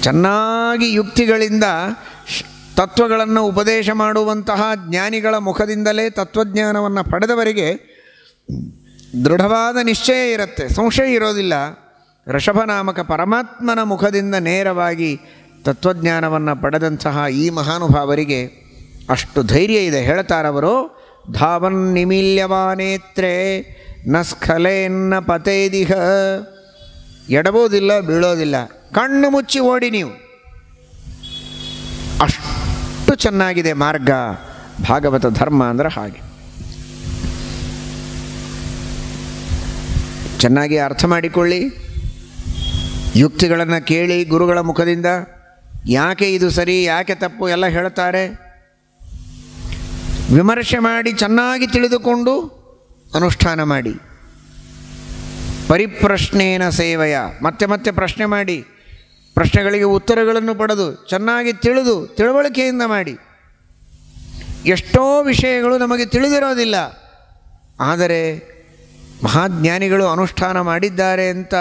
ಚೆನ್ನಾಗಿ ಯುಕ್ತಿಗಳಿಂದ ತತ್ವಗಳನ್ನು ಉಪದೇಶ ಮಾಡುವಂತಹ ಜ್ಞಾನಿಗಳ ಮುಖದಿಂದಲೇ ತತ್ವಜ್ಞಾನವನ್ನು ಪಡೆದವರಿಗೆ ದೃಢವಾದ ನಿಶ್ಚಯ ಇರುತ್ತೆ, ಸಂಶಯ ಇರೋದಿಲ್ಲ. ಋಷಭನಾಮಕ ಪರಮಾತ್ಮನ ಮುಖದಿಂದ ನೇರವಾಗಿ ತತ್ವಜ್ಞಾನವನ್ನು ಪಡೆದಂತಹ ಈ ಮಹಾನುಭಾವರಿಗೆ ಅಷ್ಟು ಧೈರ್ಯ ಇದೆ. ಹೇಳ್ತಾರವರು, ಧಾವನ್ ನಿಮೀಲ್ಯವಾನೇತ್ರೇ ನ ಸ್ಖಲೇನ್ನ ಪತೇದಿಹ. ಎಡಬೋದಿಲ್ಲ, ಬೀಳೋದಿಲ್ಲ, ಕಣ್ಣು ಮುಚ್ಚಿ ಓಡಿ ನೀವು. ಅಷ್ಟು ಚೆನ್ನಾಗಿದೆ ಮಾರ್ಗ ಭಾಗವತ ಧರ್ಮ ಅಂದರೆ ಹಾಗೆ. ಚೆನ್ನಾಗಿ ಅರ್ಥ ಮಾಡಿಕೊಳ್ಳಿ, ಯುಕ್ತಿಗಳನ್ನು ಕೇಳಿ ಗುರುಗಳ ಮುಖದಿಂದ. ಯಾಕೆ ಇದು ಸರಿ, ಯಾಕೆ ತಪ್ಪು ಎಲ್ಲ ಹೇಳ್ತಾರೆ. ವಿಮರ್ಶೆ ಮಾಡಿ ಚೆನ್ನಾಗಿ ತಿಳಿದುಕೊಂಡು ಅನುಷ್ಠಾನ ಮಾಡಿ. ಪರಿಪ್ರಶ್ನೇನ ಸೇವೆಯ, ಮತ್ತೆ ಮತ್ತೆ ಪ್ರಶ್ನೆ ಮಾಡಿ, ಪ್ರಶ್ನೆಗಳಿಗೆ ಉತ್ತರಗಳನ್ನು ಪಡೆದು ಚೆನ್ನಾಗಿ ತಿಳಿದು ತಿಳುವಳಿಕೆಯಿಂದ ಮಾಡಿ. ಎಷ್ಟೋ ವಿಷಯಗಳು ನಮಗೆ ತಿಳಿದಿರೋದಿಲ್ಲ, ಆದರೆ ಮಹಾಜ್ಞಾನಿಗಳು ಅನುಷ್ಠಾನ ಮಾಡಿದ್ದಾರೆ ಅಂತ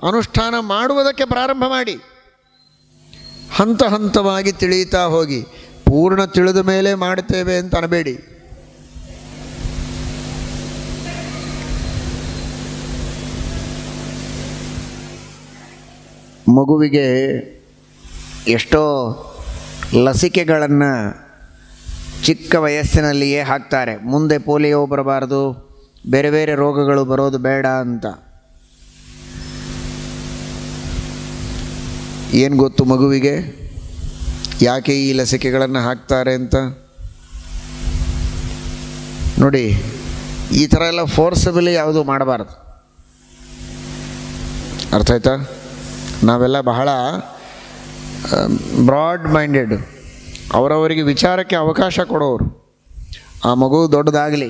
ಅನುಷ್ಠಾನ ಮಾಡುವುದಕ್ಕೆ ಪ್ರಾರಂಭ ಮಾಡಿ. ಹಂತ ಹಂತವಾಗಿ ತಿಳಿಯುತ್ತಾ ಹೋಗಿ. ಪೂರ್ಣ ತಿಳಿದ ಮೇಲೆ ಮಾಡ್ತೇವೆ ಅಂತ ಅನ್ನಬೇಡಿ. ಮಗುವಿಗೆ ಎಷ್ಟೋ ಲಸಿಕೆಗಳನ್ನು ಚಿಕ್ಕ ವಯಸ್ಸಿನಲ್ಲಿಯೇ ಹಾಕ್ತಾರೆ. ಮುಂದೆ ಪೋಲಿಯೋ ಬರಬಾರ್ದು, ಬೇರೆ ಬೇರೆ ರೋಗಗಳು ಬರೋದು ಬೇಡ ಅಂತ. ಏನು ಗೊತ್ತು ಮಗುವಿಗೆ ಯಾಕೆ ಈ ಲಸಿಕೆಗಳನ್ನು ಹಾಕ್ತಾರೆ ಅಂತ? ನೋಡಿ, ಈ ಥರ ಎಲ್ಲ ಫೋರ್ಸಬಲಿ ಯಾವುದೂ ಮಾಡಬಾರ್ದು. ಅರ್ಥ ಆಯ್ತಾ? ನಾವೆಲ್ಲ ಬಹಳ ಬ್ರಾಡ್ ಮೈಂಡೆಡ್, ಅವರವರಿಗೆ ವಿಚಾರಕ್ಕೆ ಅವಕಾಶ ಕೊಡೋರು. ಆ ಮಗು ದೊಡ್ಡದಾಗಲಿ,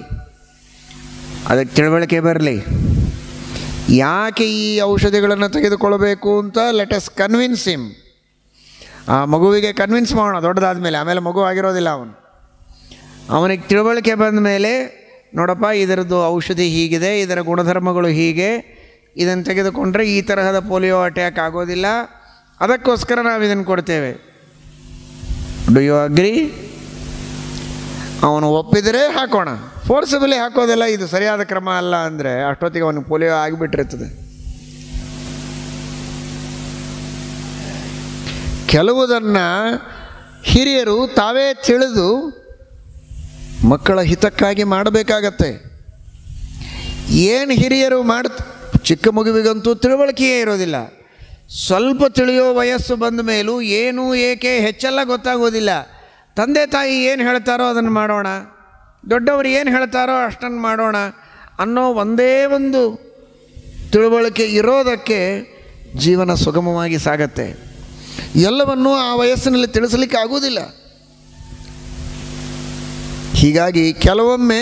ಅದಕ್ಕೆ ತಿಳುವಳಿಕೆ ಬರಲಿ, ಯಾಕೆ ಈ ಔಷಧಿಗಳನ್ನು ತೆಗೆದುಕೊಳ್ಬೇಕು ಅಂತ ಲೆಟ್ ಅಸ್ ಕನ್ವಿನ್ಸ್ ಹಿಮ್. ಆ ಮಗುವಿಗೆ ಕನ್ವಿನ್ಸ್ ಮಾಡೋಣ ದೊಡ್ಡದಾದ ಮೇಲೆ. ಆಮೇಲೆ ಮಗು ಆಗಿರೋದಿಲ್ಲ ಅವನಿಗೆ ತಿಳುವಳಿಕೆ ಬಂದ ಮೇಲೆ, ನೋಡಪ್ಪ ಇದರದ್ದು ಔಷಧಿ ಹೀಗಿದೆ, ಇದರ ಗುಣಧರ್ಮಗಳು ಹೀಗೆ, ಇದನ್ನು ತೆಗೆದುಕೊಂಡ್ರೆ ಈ ತರಹದ ಪೋಲಿಯೋ ಅಟ್ಯಾಕ್ ಆಗೋದಿಲ್ಲ, ಅದಕ್ಕೋಸ್ಕರ ನಾವು ಇದನ್ನು ಕೊಡ್ತೇವೆ. Do you agree? ಅವನು ಒಪ್ಪಿದರೆ ಹಾಕೋಣ, ಫೋರ್ಸಬಲಿ ಹಾಕೋದಿಲ್ಲ, ಇದು ಸರಿಯಾದ ಕ್ರಮ ಅಲ್ಲ ಅಂದರೆ ಅಷ್ಟೊತ್ತಿಗೆ ಅವನಿಗೆ ಪೋಲಿಯೋ ಆಗಿಬಿಟ್ಟಿರ್ತದೆ. ಕೆಲವುದನ್ನು ಹಿರಿಯರು ತಾವೇ ತಿಳಿದು ಮಕ್ಕಳ ಹಿತಕ್ಕಾಗಿ ಮಾಡಬೇಕಾಗತ್ತೆ. ಏನು ಹಿರಿಯರು ಚಿಕ್ಕ ಮಗುವಿಗಂತೂ ತಿಳುವಳಿಕೆಯೇ ಇರೋದಿಲ್ಲ. ಸ್ವಲ್ಪ ತಿಳಿಯೋ ವಯಸ್ಸು ಬಂದ ಮೇಲೂ ಏನು ಏಕೆ ಹೆಚ್ಚೆಲ್ಲ ಗೊತ್ತಾಗೋದಿಲ್ಲ. ತಂದೆ ತಾಯಿ ಏನು ಹೇಳ್ತಾರೋ ಅದನ್ನು ಮಾಡೋಣ, ದೊಡ್ಡವರು ಏನು ಹೇಳ್ತಾರೋ ಅಷ್ಟನ್ನು ಮಾಡೋಣ ಅನ್ನೋ ಒಂದೇ ಒಂದು ತಿಳುವಳಿಕೆ ಇರೋದಕ್ಕೆ ಜೀವನ ಸುಗಮವಾಗಿ ಸಾಗತ್ತೆ. ಎಲ್ಲವನ್ನೂ ಆ ವಯಸ್ಸಿನಲ್ಲಿ ತಿಳಿಸಲಿಕ್ಕೆ ಆಗೋದಿಲ್ಲ. ಹೀಗಾಗಿ ಕೆಲವೊಮ್ಮೆ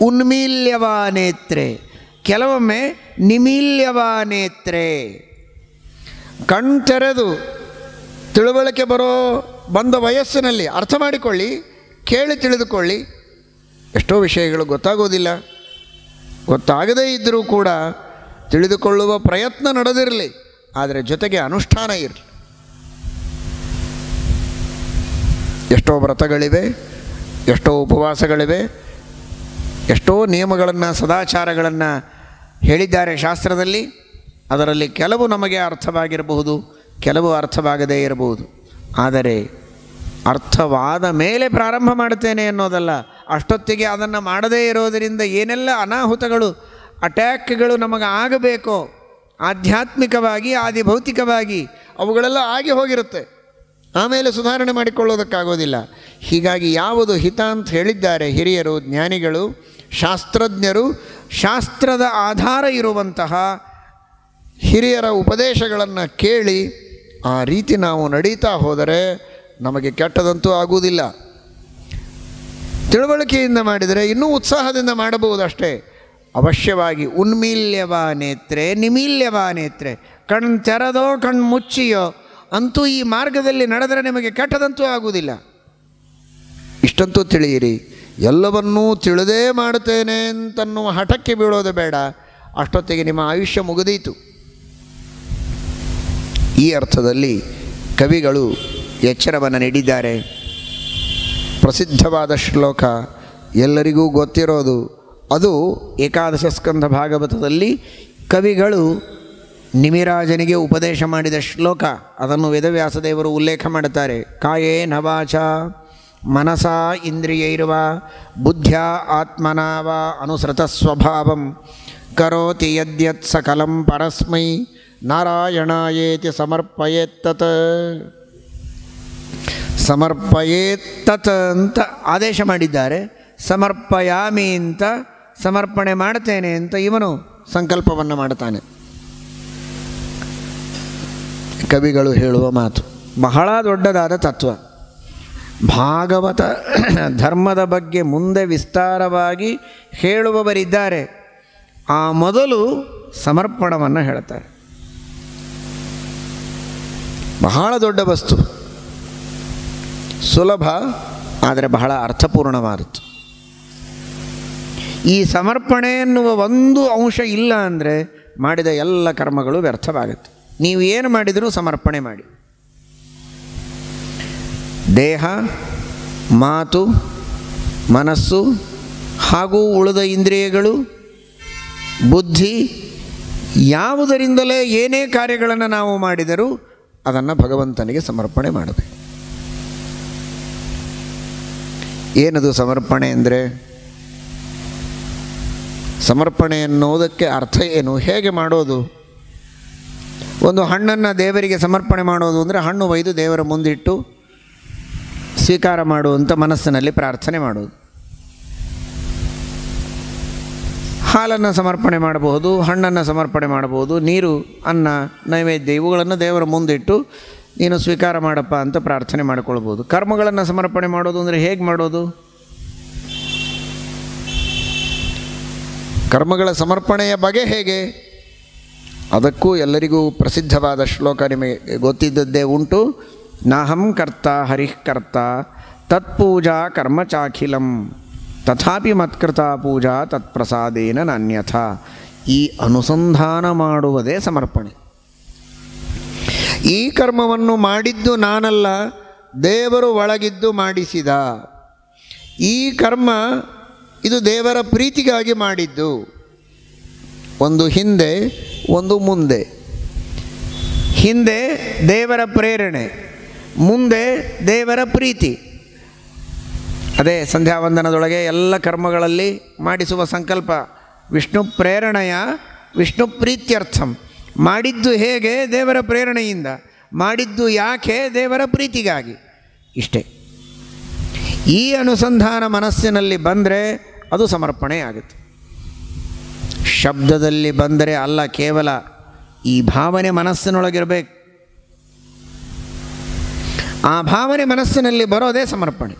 ಉನ್ಮೀಲ್ಯವಾನೇತ್ರೆ, ಕೆಲವೊಮ್ಮೆ ನಿಮೀಲ್ಯವಾನೇತ್ರೆ. ಕಣ್ತೆರೆದು ತಿಳುವಳಿಕೆ ಬಂದ ವಯಸ್ಸಿನಲ್ಲಿ ಅರ್ಥ ಮಾಡಿಕೊಳ್ಳಿ, ಕೇಳಿ ತಿಳಿದುಕೊಳ್ಳಿ. ಎಷ್ಟೋ ವಿಷಯಗಳು ಗೊತ್ತಾಗೋದಿಲ್ಲ, ಗೊತ್ತಾಗದೇ ಇದ್ದರೂ ಕೂಡ ತಿಳಿದುಕೊಳ್ಳುವ ಪ್ರಯತ್ನ ನಡೆದಿರಲಿ, ಆದರೆ ಜೊತೆಗೆ ಅನುಷ್ಠಾನ ಇರಲಿ. ಎಷ್ಟೋ ವ್ರತಗಳಿವೆ, ಎಷ್ಟೋ ಉಪವಾಸಗಳಿವೆ, ಎಷ್ಟೋ ನಿಯಮಗಳನ್ನು ಸದಾಚಾರಗಳನ್ನು ಹೇಳಿದ್ದಾರೆ ಶಾಸ್ತ್ರದಲ್ಲಿ. ಅದರಲ್ಲಿ ಕೆಲವು ನಮಗೆ ಅರ್ಥವಾಗಿರಬಹುದು, ಕೆಲವು ಅರ್ಥವಾಗದೇ ಇರಬಹುದು. ಆದರೆ ಅರ್ಥವಾದ ಮೇಲೆ ಪ್ರಾರಂಭ ಮಾಡುತ್ತೇನೆ ಅನ್ನೋದಲ್ಲ, ಅಷ್ಟೊತ್ತಿಗೆ ಅದನ್ನು ಮಾಡದೇ ಇರೋದರಿಂದ ಏನೆಲ್ಲ ಅನಾಹುತಗಳು, ಅಟ್ಯಾಕ್ಗಳು ನಮಗೆ ಆಗಬೇಕೋ ಆಧ್ಯಾತ್ಮಿಕವಾಗಿ ಆದಿಭೌತಿಕವಾಗಿ ಅವುಗಳೆಲ್ಲ ಆಗಿ ಹೋಗಿರುತ್ತೆ. ಆಮೇಲೆ ಸುಧಾರಣೆ ಮಾಡಿಕೊಳ್ಳೋದಕ್ಕಾಗೋದಿಲ್ಲ. ಹೀಗಾಗಿ ಯಾವುದು ಹಿತ ಅಂತ ಹೇಳಿದ್ದಾರೆ ಹಿರಿಯರು, ಜ್ಞಾನಿಗಳು, ಶಾಸ್ತ್ರಜ್ಞರು, ಶಾಸ್ತ್ರದ ಆಧಾರ ಇರುವಂತಹ ಹಿರಿಯರ ಉಪದೇಶಗಳನ್ನು ಕೇಳಿ ಆ ರೀತಿ ನಾವು ನಡೀತಾ ಹೋದರೆ ನಮಗೆ ಕೆಟ್ಟದಂತೂ ಆಗುವುದಿಲ್ಲ. ತಿಳುವಳಿಕೆಯಿಂದ ಮಾಡಿದರೆ ಇನ್ನೂ ಉತ್ಸಾಹದಿಂದ ಮಾಡಬಹುದಷ್ಟೇ. ಅವಶ್ಯವಾಗಿ ಉನ್ಮೀಲ್ಯವಾ ನೇತ್ರೆ ನಿಮೀಲ್ಯವಾ ನೇತ್ರೆ, ಕಣ್ಣು ತೆರೆದೋ ಕಣ್ಣು ಮುಚ್ಚಿಯೋ ಅಂತೂ ಈ ಮಾರ್ಗದಲ್ಲಿ ನಡೆದರೆ ನಿಮಗೆ ಕೆಟ್ಟದಂತೂ ಆಗುವುದಿಲ್ಲ. ಇಷ್ಟಂತೂ ತಿಳಿಯಿರಿ, ಎಲ್ಲವನ್ನೂ ತಿಳಿದೇ ಮಾಡುತ್ತೇನೆ ಅಂತನ್ನುವ ಹಠಕ್ಕೆ ಬೀಳೋದು ಬೇಡ. ಅಷ್ಟೊತ್ತಿಗೆ ನಿಮ್ಮ ಆಯುಷ್ಯ ಮುಗಿದೀತು. ಈ ಅರ್ಥದಲ್ಲಿ ಕವಿಗಳು ಎಚ್ಚರವನ್ನು ನೀಡಿದ್ದಾರೆ. ಪ್ರಸಿದ್ಧವಾದ ಶ್ಲೋಕ ಎಲ್ಲರಿಗೂ ಗೊತ್ತಿರೋದು, ಅದು ಏಕಾದಶ ಸ್ಕಂಧ ಭಾಗವತದಲ್ಲಿ ಕವಿಗಳು ನಿಮಿರಾಜನಿಗೆ ಉಪದೇಶ ಮಾಡಿದ ಶ್ಲೋಕ. ಅದನ್ನು ವೇದವ್ಯಾಸದೇವರು ಉಲ್ಲೇಖ ಮಾಡುತ್ತಾರೆ. ಕಾಯೇನ ವಾಚಾ ಮನಸಾ ಇಂದ್ರಿಯೈರ್ವ ಬುದ್ಧ್ಯಾ ಆತ್ಮನಾ ವಾ ಅನುಸೃತ ಸ್ವಭಾವಂ ಕರೋತಿ ಯದ್ಯತ್ ಸಕಲಂ ಪರಸ್ಮೈ ನಾರಾಯಣಾಯೇತಿ ಸಮರ್ಪಯೇತ್ತತ್. ಸಮರ್ಪಯೇತ್ತತ್ ಅಂತ ಆದೇಶ ಮಾಡಿದ್ದಾರೆ. ಸಮರ್ಪಯಾಮಿ ಅಂತ ಸಮರ್ಪಣೆ ಮಾಡ್ತೇನೆ ಅಂತ ಇವನು ಸಂಕಲ್ಪವನ್ನು ಮಾಡ್ತಾನೆ. ಕವಿಗಳು ಹೇಳುವ ಮಾತು ಬಹಳ ದೊಡ್ಡದಾದ ತತ್ವ. ಭಾಗವತ ಧರ್ಮದ ಬಗ್ಗೆ ಮುಂದೆ ವಿಸ್ತಾರವಾಗಿ ಹೇಳುವವರಿದ್ದಾರೆ. ಆ ಮೊದಲು ಸಮರ್ಪಣವನ್ನು ಹೇಳ್ತಾರೆ. ಬಹಳ ದೊಡ್ಡ ವಸ್ತು, ಸುಲಭ ಆದರೆ ಬಹಳ ಅರ್ಥಪೂರ್ಣವಾದದ್ದು. ಈ ಸಮರ್ಪಣೆ ಎನ್ನುವ ಒಂದು ಅಂಶ ಇಲ್ಲ ಅಂದರೆ ಮಾಡಿದ ಎಲ್ಲ ಕರ್ಮಗಳು ವ್ಯರ್ಥವಾಗುತ್ತೆ. ನೀವು ಏನು ಮಾಡಿದರೂ ಸಮರ್ಪಣೆ ಮಾಡಿ. ದೇಹ, ಮಾತು, ಮನಸ್ಸು ಹಾಗೂ ಉಳಿದ ಇಂದ್ರಿಯಗಳು, ಬುದ್ಧಿ ಯಾವುದರಿಂದಲೇ ಏನೇ ಕಾರ್ಯಗಳನ್ನು ನಾವು ಮಾಡಿದರೂ ಅದನ್ನು ಭಗವಂತನಿಗೆ ಸಮರ್ಪಣೆ ಮಾಡಬೇಕು. ಏನದು ಸಮರ್ಪಣೆ ಅಂದರೆ? ಸಮರ್ಪಣೆ ಎನ್ನುವುದಕ್ಕೆ ಅರ್ಥ ಏನು, ಹೇಗೆ ಮಾಡೋದು? ಒಂದು ಹಣ್ಣನ್ನು ದೇವರಿಗೆ ಸಮರ್ಪಣೆ ಮಾಡೋದು ಅಂದರೆ ಹಣ್ಣು ಒಯ್ದು ದೇವರ ಮುಂದಿಟ್ಟು ಸ್ವೀಕಾರ ಮಾಡುವಂಥ ಮನಸ್ಸಿನಲ್ಲಿ ಪ್ರಾರ್ಥನೆ ಮಾಡೋದು. ಹಾಲನ್ನು ಸಮರ್ಪಣೆ ಮಾಡಬಹುದು, ಹಣ್ಣನ್ನು ಸಮರ್ಪಣೆ ಮಾಡಬಹುದು, ನೀರು, ಅನ್ನ, ನೈವೇದ್ಯ ಇವುಗಳನ್ನು ದೇವರ ಮುಂದಿಟ್ಟು ನೀನು ಸ್ವೀಕಾರ ಮಾಡಪ್ಪ ಅಂತ ಪ್ರಾರ್ಥನೆ ಮಾಡಿಕೊಳ್ಬೋದು. ಕರ್ಮಗಳನ್ನು ಸಮರ್ಪಣೆ ಮಾಡೋದು ಅಂದರೆ ಹೇಗೆ ಮಾಡೋದು? ಕರ್ಮಗಳ ಸಮರ್ಪಣೆಯ ಬಗೆ ಹೇಗೆ? ಅದಕ್ಕೂ ಎಲ್ಲರಿಗೂ ಪ್ರಸಿದ್ಧವಾದ ಶ್ಲೋಕ ನಿಮಗೆ ಗೊತ್ತಿದ್ದದ್ದೇ ಉಂಟು. ನಾಹಂ ಕರ್ತ ಹರಿಃ ಕರ್ತ ತತ್ಪೂಜಾ ಕರ್ಮ ಚಾಖಿಲಂ ತಥಾಪಿ ಮತ್ಕೃತ ಪೂಜಾ ತತ್ಪ್ರಸಾದೇನ ನಾನ್ಯಥ. ಈ ಅನುಸಂಧಾನ ಮಾಡುವುದೇ ಸಮರ್ಪಣೆ. ಈ ಕರ್ಮವನ್ನು ಮಾಡಿದ್ದು ನಾನಲ್ಲ, ದೇವರು ಒಳಗಿದ್ದು ಮಾಡಿಸಿದ. ಈ ಕರ್ಮ ಇದು ದೇವರ ಪ್ರೀತಿಗಾಗಿ ಮಾಡಿದ್ದು. ಒಂದು ಹಿಂದೆ, ಒಂದು ಮುಂದೆ. ಹಿಂದೆ ದೇವರ ಪ್ರೇರಣೆ, ಮುಂದೆ ದೇವರ ಪ್ರೀತಿ. ಅದೇ ಸಂಧ್ಯಾವಂದನದೊಳಗೆ ಎಲ್ಲ ಕರ್ಮಗಳಲ್ಲಿ ಮಾಡಿಸುವ ಸಂಕಲ್ಪ ವಿಷ್ಣು ಪ್ರೇರಣೆಯ ವಿಷ್ಣು ಪ್ರೀತ್ಯರ್ಥಂ. ಮಾಡಿದ್ದು ಹೇಗೆ? ದೇವರ ಪ್ರೇರಣೆಯಿಂದ. ಮಾಡಿದ್ದು ಯಾಕೆ? ದೇವರ ಪ್ರೀತಿಗಾಗಿ. ಇಷ್ಟೇ. ಈ ಅನುಸಂಧಾನ ಮನಸ್ಸಿನಲ್ಲಿ ಬಂದರೆ ಅದು ಸಮರ್ಪಣೆ ಆಗುತ್ತೆ. ಶಬ್ದದಲ್ಲಿ ಬಂದರೆ ಅಲ್ಲ, ಕೇವಲ ಈ ಭಾವನೆ ಮನಸ್ಸಿನೊಳಗಿರಬೇಕು. ಆ ಭಾವನೆ ಮನಸ್ಸಿನಲ್ಲಿ ಬರೋದೇ ಸಮರ್ಪಣೆ.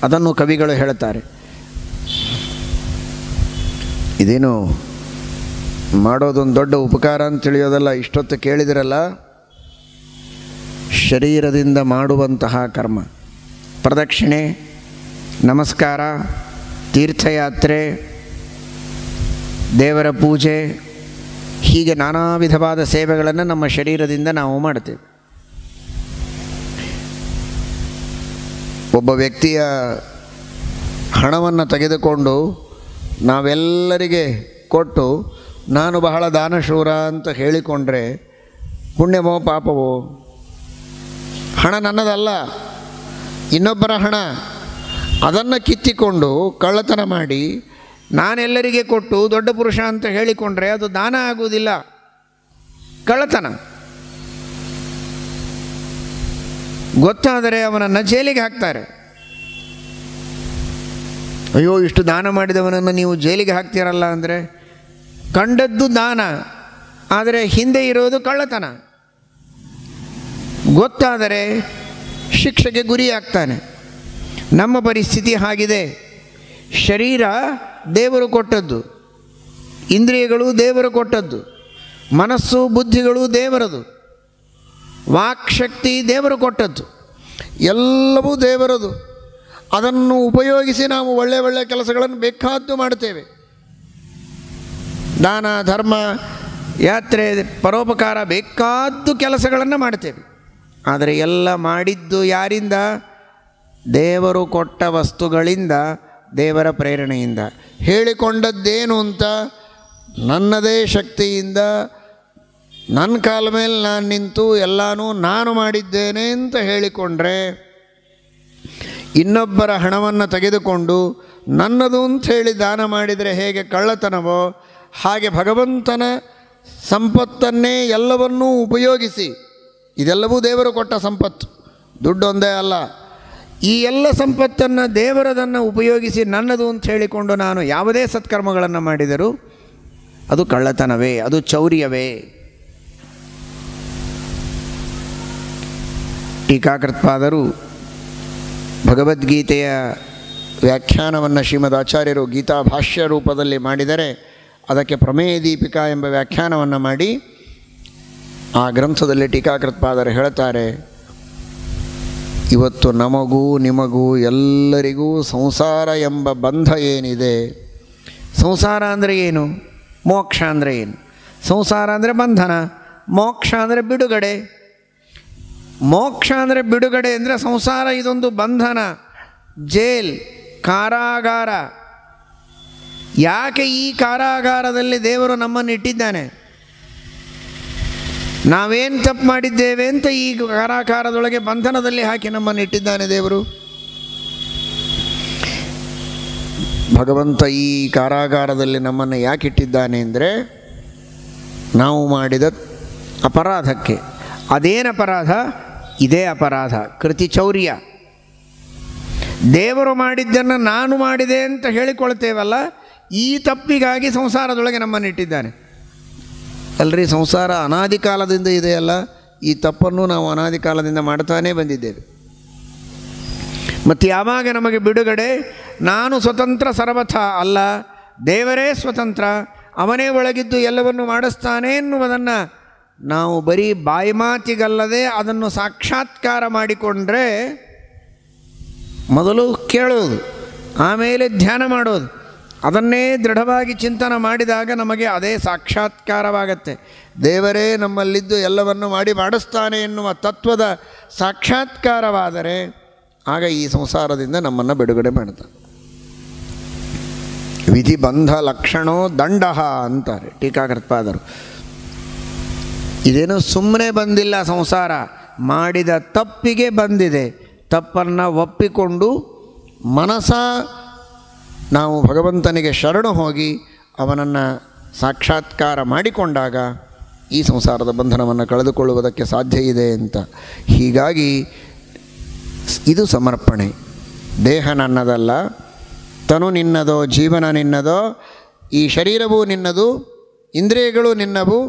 ಅದನ್ನು ಕವಿಗಳು ಹೇಳುತ್ತಾರೆ. ಇದೇನು ಮಾಡೋದೊಂದು ದೊಡ್ಡ ಉಪಕಾರ ಅಂತ ತಿಳಿಯೋದಲ್ಲ. ಇಷ್ಟೊತ್ತು ಕೇಳಿದಿರಲ್ಲ, ಶರೀರದಿಂದ ಮಾಡುವಂತಹ ಕರ್ಮ, ಪ್ರದಕ್ಷಿಣೆ, ನಮಸ್ಕಾರ, ತೀರ್ಥಯಾತ್ರೆ, ದೇವರ ಪೂಜೆ, ಹೀಗೆ ನಾನಾ ವಿಧವಾದ ಸೇವೆಗಳನ್ನು ನಮ್ಮ ಶರೀರದಿಂದ ನಾವು ಮಾಡ್ತೇವೆ. ಒಬ್ಬ ವ್ಯಕ್ತಿಯ ಹಣವನ್ನು ತೆಗೆದುಕೊಂಡು ನಾವೆಲ್ಲರಿಗೆ ಕೊಟ್ಟು ನಾನು ಬಹಳ ದಾನಶೂರ ಅಂತ ಹೇಳಿಕೊಂಡ್ರೆ ಪುಣ್ಯವೋ ಪಾಪವೋ? ಹಣ ನನ್ನದಲ್ಲ, ಇನ್ನೊಬ್ಬರ ಹಣ. ಅದನ್ನು ಕಿತ್ತಿಕೊಂಡು ಕಳ್ಳತನ ಮಾಡಿ ನಾನೆಲ್ಲರಿಗೆ ಕೊಟ್ಟು ದೊಡ್ಡ ಪುರುಷ ಅಂತ ಹೇಳಿಕೊಂಡ್ರೆ ಅದು ದಾನ ಆಗುವುದಿಲ್ಲ, ಕಳ್ಳತನ. ಗೊತ್ತಾದರೆ ಅವನನ್ನು ಜೈಲಿಗೆ ಹಾಕ್ತಾರೆ. ಅಯ್ಯೋ, ಇಷ್ಟು ದಾನ ಮಾಡಿದವನನ್ನು ನೀವು ಜೈಲಿಗೆ ಹಾಕ್ತೀರಲ್ಲ ಅಂದರೆ, ಕಂಡದ್ದು ದಾನ, ಆದರೆ ಹಿಂದೆ ಇರೋದು ಕಳ್ಳತನ. ಗೊತ್ತಾದರೆ ಶಿಕ್ಷೆಗೆ ಗುರಿಯಾಗ್ತಾನೆ. ನಮ್ಮ ಪರಿಸ್ಥಿತಿ ಹಾಗಿದೆ. ಶರೀರ ದೇವರು ಕೊಟ್ಟದ್ದು, ಇಂದ್ರಿಯಗಳು ದೇವರು ಕೊಟ್ಟದ್ದು, ಮನಸ್ಸು ಬುದ್ಧಿಗಳು ದೇವರದು, ವಾಕ್ಶಕ್ತಿ ದೇವರು ಕೊಟ್ಟದ್ದು, ಎಲ್ಲವೂ ದೇವರದು. ಅದನ್ನು ಉಪಯೋಗಿಸಿ ನಾವು ಒಳ್ಳೆಯ ಒಳ್ಳೆಯ ಕೆಲಸಗಳನ್ನು ಬೇಕಾದ್ದು ಮಾಡ್ತೇವೆ. ದಾನ ಧರ್ಮ ಯಾತ್ರೆ ಪರೋಪಕಾರ ಬೇಕಾದ್ದು ಕೆಲಸಗಳನ್ನು ಮಾಡ್ತೇವೆ. ಆದರೆ ಎಲ್ಲ ಮಾಡಿದ್ದು ಯಾರಿಂದ? ದೇವರು ಕೊಟ್ಟ ವಸ್ತುಗಳಿಂದ, ದೇವರ ಪ್ರೇರಣೆಯಿಂದ. ಹೇಳಿಕೊಂಡದ್ದೇನು ಅಂತ? ನನ್ನದೇ ಶಕ್ತಿಯಿಂದ ನನ್ನ ಕಾಲ ಮೇಲೆ ನಾನು ನಿಂತು ಎಲ್ಲನೂ ನಾನು ಮಾಡಿದ್ದೇನೆ ಅಂತ ಹೇಳಿಕೊಂಡ್ರೆ, ಇನ್ನೊಬ್ಬರ ಹಣವನ್ನು ತೆಗೆದುಕೊಂಡು ನನ್ನದು ಅಂತ ಹೇಳಿ ದಾನ ಮಾಡಿದರೆ ಹೇಗೆ ಕಳ್ಳತನವೋ, ಹಾಗೆ ಭಗವಂತನ ಸಂಪತ್ತನ್ನೇ ಎಲ್ಲವನ್ನೂ ಉಪಯೋಗಿಸಿ, ಇದೆಲ್ಲವೂ ದೇವರು ಕೊಟ್ಟ ಸಂಪತ್ತು, ದುಡ್ಡೊಂದೇ ಅಲ್ಲ, ಈ ಎಲ್ಲ ಸಂಪತ್ತನ್ನು ದೇವರದನ್ನು ಉಪಯೋಗಿಸಿ ನನ್ನದು ಅಂತ ಹೇಳಿಕೊಂಡು ನಾನು ಯಾವುದೇ ಸತ್ಕರ್ಮಗಳನ್ನು ಮಾಡಿದರೂ ಅದು ಕಳ್ಳತನವೇ, ಅದು ಚೌರ್ಯವೇ. ಟೀಕಾಕೃತ್ಪಾದರು ಭಗವದ್ಗೀತೆಯ ವ್ಯಾಖ್ಯಾನವನ್ನು ಶ್ರೀಮದ್ ಆಚಾರ್ಯರು ಗೀತಾ ಭಾಷ್ಯ ರೂಪದಲ್ಲಿ ಮಾಡಿದರೆ, ಅದಕ್ಕೆ ಪ್ರಮೇಯ ದೀಪಿಕಾ ಎಂಬ ವ್ಯಾಖ್ಯಾನವನ್ನು ಮಾಡಿ ಆ ಗ್ರಂಥದಲ್ಲಿ ಟೀಕಾಕೃತ್ಪಾದರು ಹೇಳ್ತಾರೆ, ಇವತ್ತು ನಮಗೂ ನಿಮಗೂ ಎಲ್ಲರಿಗೂ ಸಂಸಾರ ಎಂಬ ಬಂಧ ಏನಿದೆ, ಸಂಸಾರ ಅಂದರೆ ಏನು, ಮೋಕ್ಷ ಅಂದರೆ ಏನು? ಸಂಸಾರ ಅಂದರೆ ಬಂಧನ, ಮೋಕ್ಷ ಅಂದರೆ ಬಿಡುಗಡೆ. ಮೋಕ್ಷ ಅಂದರೆ ಬಿಡುಗಡೆ ಅಂದರೆ ಸಂಸಾರ ಇದೊಂದು ಬಂಧನ, ಜೇಲ್, ಕಾರಾಗಾರ. ಯಾಕೆ ಈ ಕಾರಾಗಾರದಲ್ಲಿ ದೇವರು ನಮ್ಮನ್ನು ಇಟ್ಟಿದ್ದಾನೆ? ನಾವೇನು ತಪ್ಪು ಮಾಡಿದ್ದೇವೆ ಅಂತ ಈ ಕಾರಾಗಾರದೊಳಗೆ ಬಂಧನದಲ್ಲಿ ಹಾಕಿ ನಮ್ಮನ್ನು ಇಟ್ಟಿದ್ದಾನೆ ದೇವರು. ಭಗವಂತ ಈ ಕಾರಾಗಾರದಲ್ಲಿ ನಮ್ಮನ್ನು ಯಾಕೆ ಇಟ್ಟಿದ್ದಾನೆ ಅಂದರೆ, ನಾವು ಮಾಡಿದ ಅಪರಾಧಕ್ಕೆ. ಅದೇನು ಅಪರಾಧ? ಇದೇ ಅಪರಾಧ, ಕೃತಿಚೌರ್ಯ. ದೇವರು ಮಾಡಿದ್ದನ್ನು ನಾನು ಮಾಡಿದೆ ಅಂತ ಹೇಳಿಕೊಳ್ತೇವಲ್ಲ, ಈ ತಪ್ಪಿಗಾಗಿ ಸಂಸಾರದೊಳಗೆ ನಮ್ಮನ್ನು ಇಟ್ಟಿದ್ದಾನೆ. ಅಲ್ರಿ, ಸಂಸಾರ ಅನಾದಿ ಕಾಲದಿಂದ ಇದೆಯಲ್ಲ, ಈ ತಪ್ಪನ್ನು ನಾವು ಅನಾದಿ ಕಾಲದಿಂದ ಮಾಡ್ತಾನೇ ಬಂದಿದ್ದೇವೆ. ಮತ್ತು ಯಾವಾಗ ನಮಗೆ ಬಿಡುಗಡೆ? ನಾನು ಸ್ವತಂತ್ರ ಸರ್ವಥ ಅಲ್ಲ, ದೇವರೇ ಸ್ವತಂತ್ರ, ಅವನೇ ಒಳಗಿದ್ದು ಎಲ್ಲವನ್ನು ಮಾಡಿಸ್ತಾನೆ ಎನ್ನುವುದನ್ನು ನಾವು ಬರೀ ಬಾಯಿ ಮಾತಿಗಲ್ಲದೆ ಅದನ್ನು ಸಾಕ್ಷಾತ್ಕಾರ ಮಾಡಿಕೊಂಡ್ರೆ, ಮೊದಲು ಕೇಳೋದು, ಆಮೇಲೆ ಧ್ಯಾನ ಮಾಡೋದು, ಅದನ್ನೇ ದೃಢವಾಗಿ ಚಿಂತನೆ ಮಾಡಿದಾಗ ನಮಗೆ ಅದೇ ಸಾಕ್ಷಾತ್ಕಾರವಾಗತ್ತೆ. ದೇವರೇ ನಮ್ಮಲ್ಲಿದ್ದು ಎಲ್ಲವನ್ನು ಮಾಡಿಸ್ತಾನೆ ಎನ್ನುವ ತತ್ವದ ಸಾಕ್ಷಾತ್ಕಾರವಾದರೆ ಆಗ ಈ ಸಂಸಾರದಿಂದ ನಮ್ಮನ್ನು ಬಿಡುಗಡೆ ಮಾಡ್ತಾನೆ. ವಿಧಿ ಬಂಧ ಲಕ್ಷಣೋ ದಂಡ ಅಂತಾರೆ ಟೀಕಾಕೃತ್ಪಾದರು. ಇದೇನು ಸುಮ್ಮನೆ ಬಂದಿಲ್ಲ, ಸಂಸಾರ ಮಾಡಿದ ತಪ್ಪಿಗೆ ಬಂದಿದೆ. ತಪ್ಪನ್ನು ಒಪ್ಪಿಕೊಂಡು ಮನಸ ನಾವು ಭಗವಂತನಿಗೆ ಶರಣು ಹೋಗಿ ಅವನನ್ನು ಸಾಕ್ಷಾತ್ಕಾರ ಮಾಡಿಕೊಂಡಾಗ ಈ ಸಂಸಾರದ ಬಂಧನವನ್ನು ಕಳೆದುಕೊಳ್ಳುವುದಕ್ಕೆ ಸಾಧ್ಯ ಇದೆ ಅಂತ. ಹೀಗಾಗಿ ಇದು ಸಮರ್ಪಣೆ. ದೇಹ ನನ್ನದಲ್ಲ, ತನು ನಿನ್ನದೋ, ಜೀವನ ನಿನ್ನದೋ, ಈ ಶರೀರವೂ ನಿನ್ನದು, ಇಂದ್ರಿಯಗಳು ನಿನ್ನವು,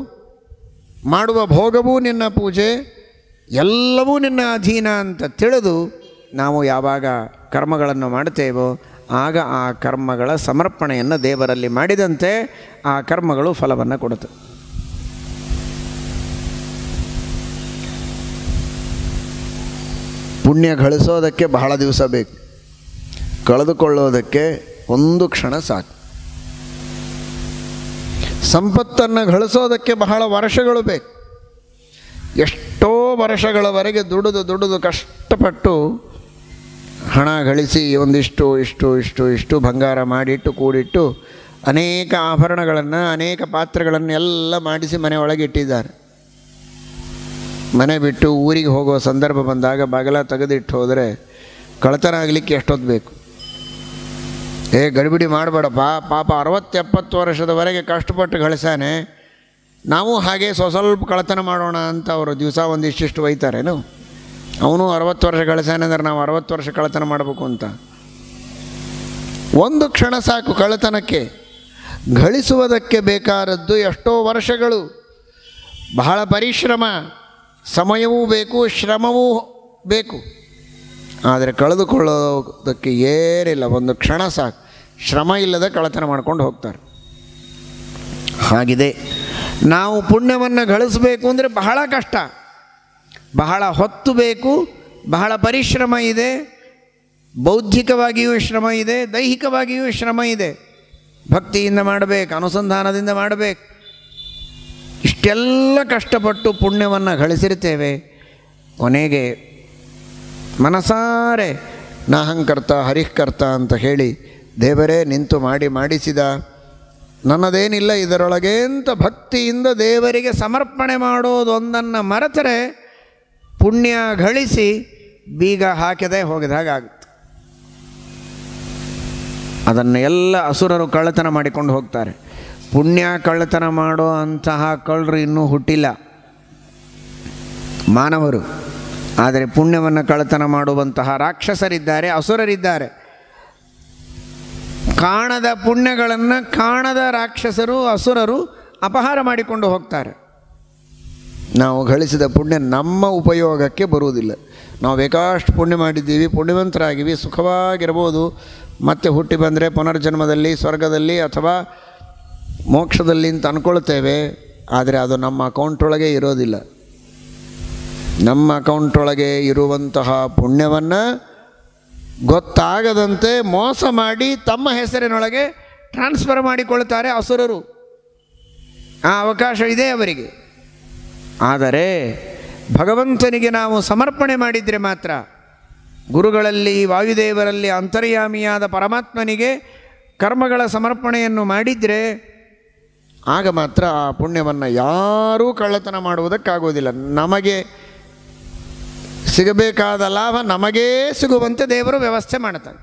ಮಾಡುವ ಭೋಗವೂ ನಿನ್ನ ಪೂಜೆ, ಎಲ್ಲವೂ ನಿನ್ನ ಅಧೀನ ಅಂತ ತಿಳಿದು ನಾವು ಯಾವಾಗ ಕರ್ಮಗಳನ್ನು ಮಾಡ್ತೇವೋ ಆಗ ಆ ಕರ್ಮಗಳ ಸಮರ್ಪಣೆಯನ್ನು ದೇವರಲ್ಲಿ ಮಾಡಿದಂತೆ ಆ ಕರ್ಮಗಳು ಫಲವನ್ನು ಕೊಡುತ್ತೆ. ಪುಣ್ಯ ಗಳಿಸೋದಕ್ಕೆ ಬಹಳ ದಿವಸ ಬೇಕು, ಕಳೆದುಕೊಳ್ಳೋದಕ್ಕೆ ಒಂದು ಕ್ಷಣ ಸಾಕು. ಸಂಪತ್ತನ್ನು ಗಳಿಸೋದಕ್ಕೆ ಬಹಳ ವರ್ಷಗಳು ಬೇಕು. ಎಷ್ಟೋ ವರ್ಷಗಳವರೆಗೆ ದುಡಿದು ಕಷ್ಟಪಟ್ಟು ಹಣ ಗಳಿಸಿ ಒಂದಿಷ್ಟು ಬಂಗಾರ ಮಾಡಿಟ್ಟು ಕೂಡಿಟ್ಟು ಅನೇಕ ಆಭರಣಗಳನ್ನು, ಅನೇಕ ಪಾತ್ರೆಗಳನ್ನು ಎಲ್ಲ ಮಾಡಿಸಿ ಮನೆ ಒಳಗೆ ಇಟ್ಟಿದ್ದಾರೆ. ಮನೆ ಬಿಟ್ಟು ಊರಿಗೆ ಹೋಗೋ ಸಂದರ್ಭ ಬಂದಾಗ ಬಾಗಿಲ ತೆಗೆದಿಟ್ಟು ಹೋದರೆ ಕಳ್ಳತನ ಆಗಲಿಕ್ಕೆ ಎಷ್ಟೊತ್ತು ಬೇಕು? ಗಡಿಬಿಡಿ ಮಾಡಬೇಡಪ್ಪ, ಪಾಪ 60-70 ವರ್ಷದವರೆಗೆ ಕಷ್ಟಪಟ್ಟು ಗಳಿಸಾನೆ, ನಾವು ಹಾಗೆ ಸ್ವಲ್ಪ ಕಳ್ಳತನ ಮಾಡೋಣ ಅಂತ ಅವರು ದಿವಸ ಒಂದಿಷ್ಟು ಒಯ್ತಾರೇನು? ಅವನು 60 ವರ್ಷ ಗಳಿಸಾನೆ ಅಂದರೆ ನಾವು 60 ವರ್ಷ ಕಳ್ಳತನ ಮಾಡಬೇಕು ಅಂತ? ಒಂದು ಕ್ಷಣ ಸಾಕು ಕಳ್ಳತನಕ್ಕೆ. ಗಳಿಸುವುದಕ್ಕೆ ಬೇಕಾದದ್ದು ಎಷ್ಟೋ ವರ್ಷಗಳು, ಬಹಳ ಪರಿಶ್ರಮ, ಸಮಯವೂ ಬೇಕು, ಶ್ರಮವೂ ಬೇಕು. ಆದರೆ ಕಳೆದುಕೊಳ್ಳೋದಕ್ಕೆ ಏನಿಲ್ಲ, ಒಂದು ಕ್ಷಣ ಸಾಕು. ಶ್ರಮ ಇಲ್ಲದೆ ಕಳ್ಳತನ ಮಾಡ್ಕೊಂಡು ಹೋಗ್ತಾರೆ. ಹಾಗಿದೆ, ನಾವು ಪುಣ್ಯವನ್ನು ಗಳಿಸಬೇಕು ಅಂದರೆ ಬಹಳ ಕಷ್ಟ, ಬಹಳ ಹೊತ್ತು ಬೇಕು, ಬಹಳ ಪರಿಶ್ರಮ ಇದೆ, ಬೌದ್ಧಿಕವಾಗಿಯೂ ಶ್ರಮ ಇದೆ, ದೈಹಿಕವಾಗಿಯೂ ಶ್ರಮ ಇದೆ. ಭಕ್ತಿಯಿಂದ ಮಾಡಬೇಕು, ಅನುಸಂಧಾನದಿಂದ ಮಾಡಬೇಕು. ಇಷ್ಟೆಲ್ಲ ಕಷ್ಟಪಟ್ಟು ಪುಣ್ಯವನ್ನು ಗಳಿಸಿರ್ತೇವೆ. ಕೊನೆಗೆ ಮನಸಾರೆ ನಾಹಂಕರ್ತ ಹರಿಃಕರ್ತ ಅಂತ ಹೇಳಿ ದೇವರೇ ನಿಂತು ಮಾಡಿಸಿದ, ನನ್ನದೇನಿಲ್ಲ ಇದರೊಳಗೆ ಅಂತ ಭಕ್ತಿಯಿಂದ ದೇವರಿಗೆ ಸಮರ್ಪಣೆ ಮಾಡೋದೊಂದನ್ನು ಮರೆತರೆ ಪುಣ್ಯ ಗಳಿಸಿ ಬೀಗ ಹಾಕದೆ ಹೋಗಿದ ಹಾಗಾಗುತ್ತೆ. ಅದನ್ನು ಎಲ್ಲ ಅಸುರರು ಕಳ್ಳತನ ಮಾಡಿಕೊಂಡು ಹೋಗ್ತಾರೆ. ಪುಣ್ಯ ಕಳ್ಳತನ ಮಾಡೋ ಅಂತಹ ಕಳ್ಳರು ಇನ್ನೂ ಹುಟ್ಟಿಲ್ಲ, ಮಾನವರು. ಆದರೆ ಪುಣ್ಯವನ್ನು ಕಳ್ಳತನ ಮಾಡುವಂತಹ ರಾಕ್ಷಸರಿದ್ದಾರೆ, ಅಸುರರಿದ್ದಾರೆ. ಕಾಣದ ಪುಣ್ಯಗಳನ್ನು ಕಾಣದ ರಾಕ್ಷಸರು ಅಸುರರು ಅಪಹಾರ ಮಾಡಿಕೊಂಡು ಹೋಗ್ತಾರೆ. ನಾವು ಗಳಿಸಿದ ಪುಣ್ಯ ನಮ್ಮ ಉಪಯೋಗಕ್ಕೆ ಬರುವುದಿಲ್ಲ. ನಾವು ಬೇಕಾಷ್ಟು ಪುಣ್ಯ ಮಾಡಿದ್ದೀವಿ, ಪುಣ್ಯವಂತರಾಗಿವಿ, ಸುಖವಾಗಿರ್ಬೋದು. ಮತ್ತೆ ಹುಟ್ಟಿ ಬಂದರೆ ಪುನರ್ಜನ್ಮದಲ್ಲಿ ಸ್ವರ್ಗದಲ್ಲಿ ಅಥವಾ ಮೋಕ್ಷದಲ್ಲಿ ಅಂತ ಅಂದ್ಕೊಳ್ತೇವೆ. ಆದರೆ ಅದು ನಮ್ಮ ಅಕೌಂಟೊಳಗೆ ಇರೋದಿಲ್ಲ. ನಮ್ಮ ಅಕೌಂಟೊಳಗೆ ಇರುವಂತಹ ಪುಣ್ಯವನ್ನು ಗೊತ್ತಾಗದಂತೆ ಮೋಸ ಮಾಡಿ ತಮ್ಮ ಹೆಸರಿನೊಳಗೆ ಟ್ರಾನ್ಸ್ಫರ್ ಮಾಡಿಕೊಳ್ತಾರೆ ಅಸುರರು. ಆ ಅವಕಾಶ ಇದೆ ಅವರಿಗೆ. ಆದರೆ ಭಗವಂತನಿಗೆ ನಾವು ಸಮರ್ಪಣೆ ಮಾಡಿದರೆ ಮಾತ್ರ, ಗುರುಗಳಲ್ಲಿ ವಾಯುದೇವರಲ್ಲಿ ಅಂತರ್ಯಾಮಿಯಾದ ಪರಮಾತ್ಮನಿಗೆ ಕರ್ಮಗಳ ಸಮರ್ಪಣೆಯನ್ನು ಮಾಡಿದರೆ ಆಗ ಮಾತ್ರ ಆ ಪುಣ್ಯವನ್ನು ಯಾರೂ ಕಳ್ಳತನ ಮಾಡುವುದಕ್ಕಾಗೋದಿಲ್ಲ. ನಮಗೆ ಸಿಗಬೇಕಾದ ಲಾಭ ನಮಗೇ ಸಿಗುವಂತೆ ದೇವರು ವ್ಯವಸ್ಥೆ ಮಾಡ್ತಾನೆ.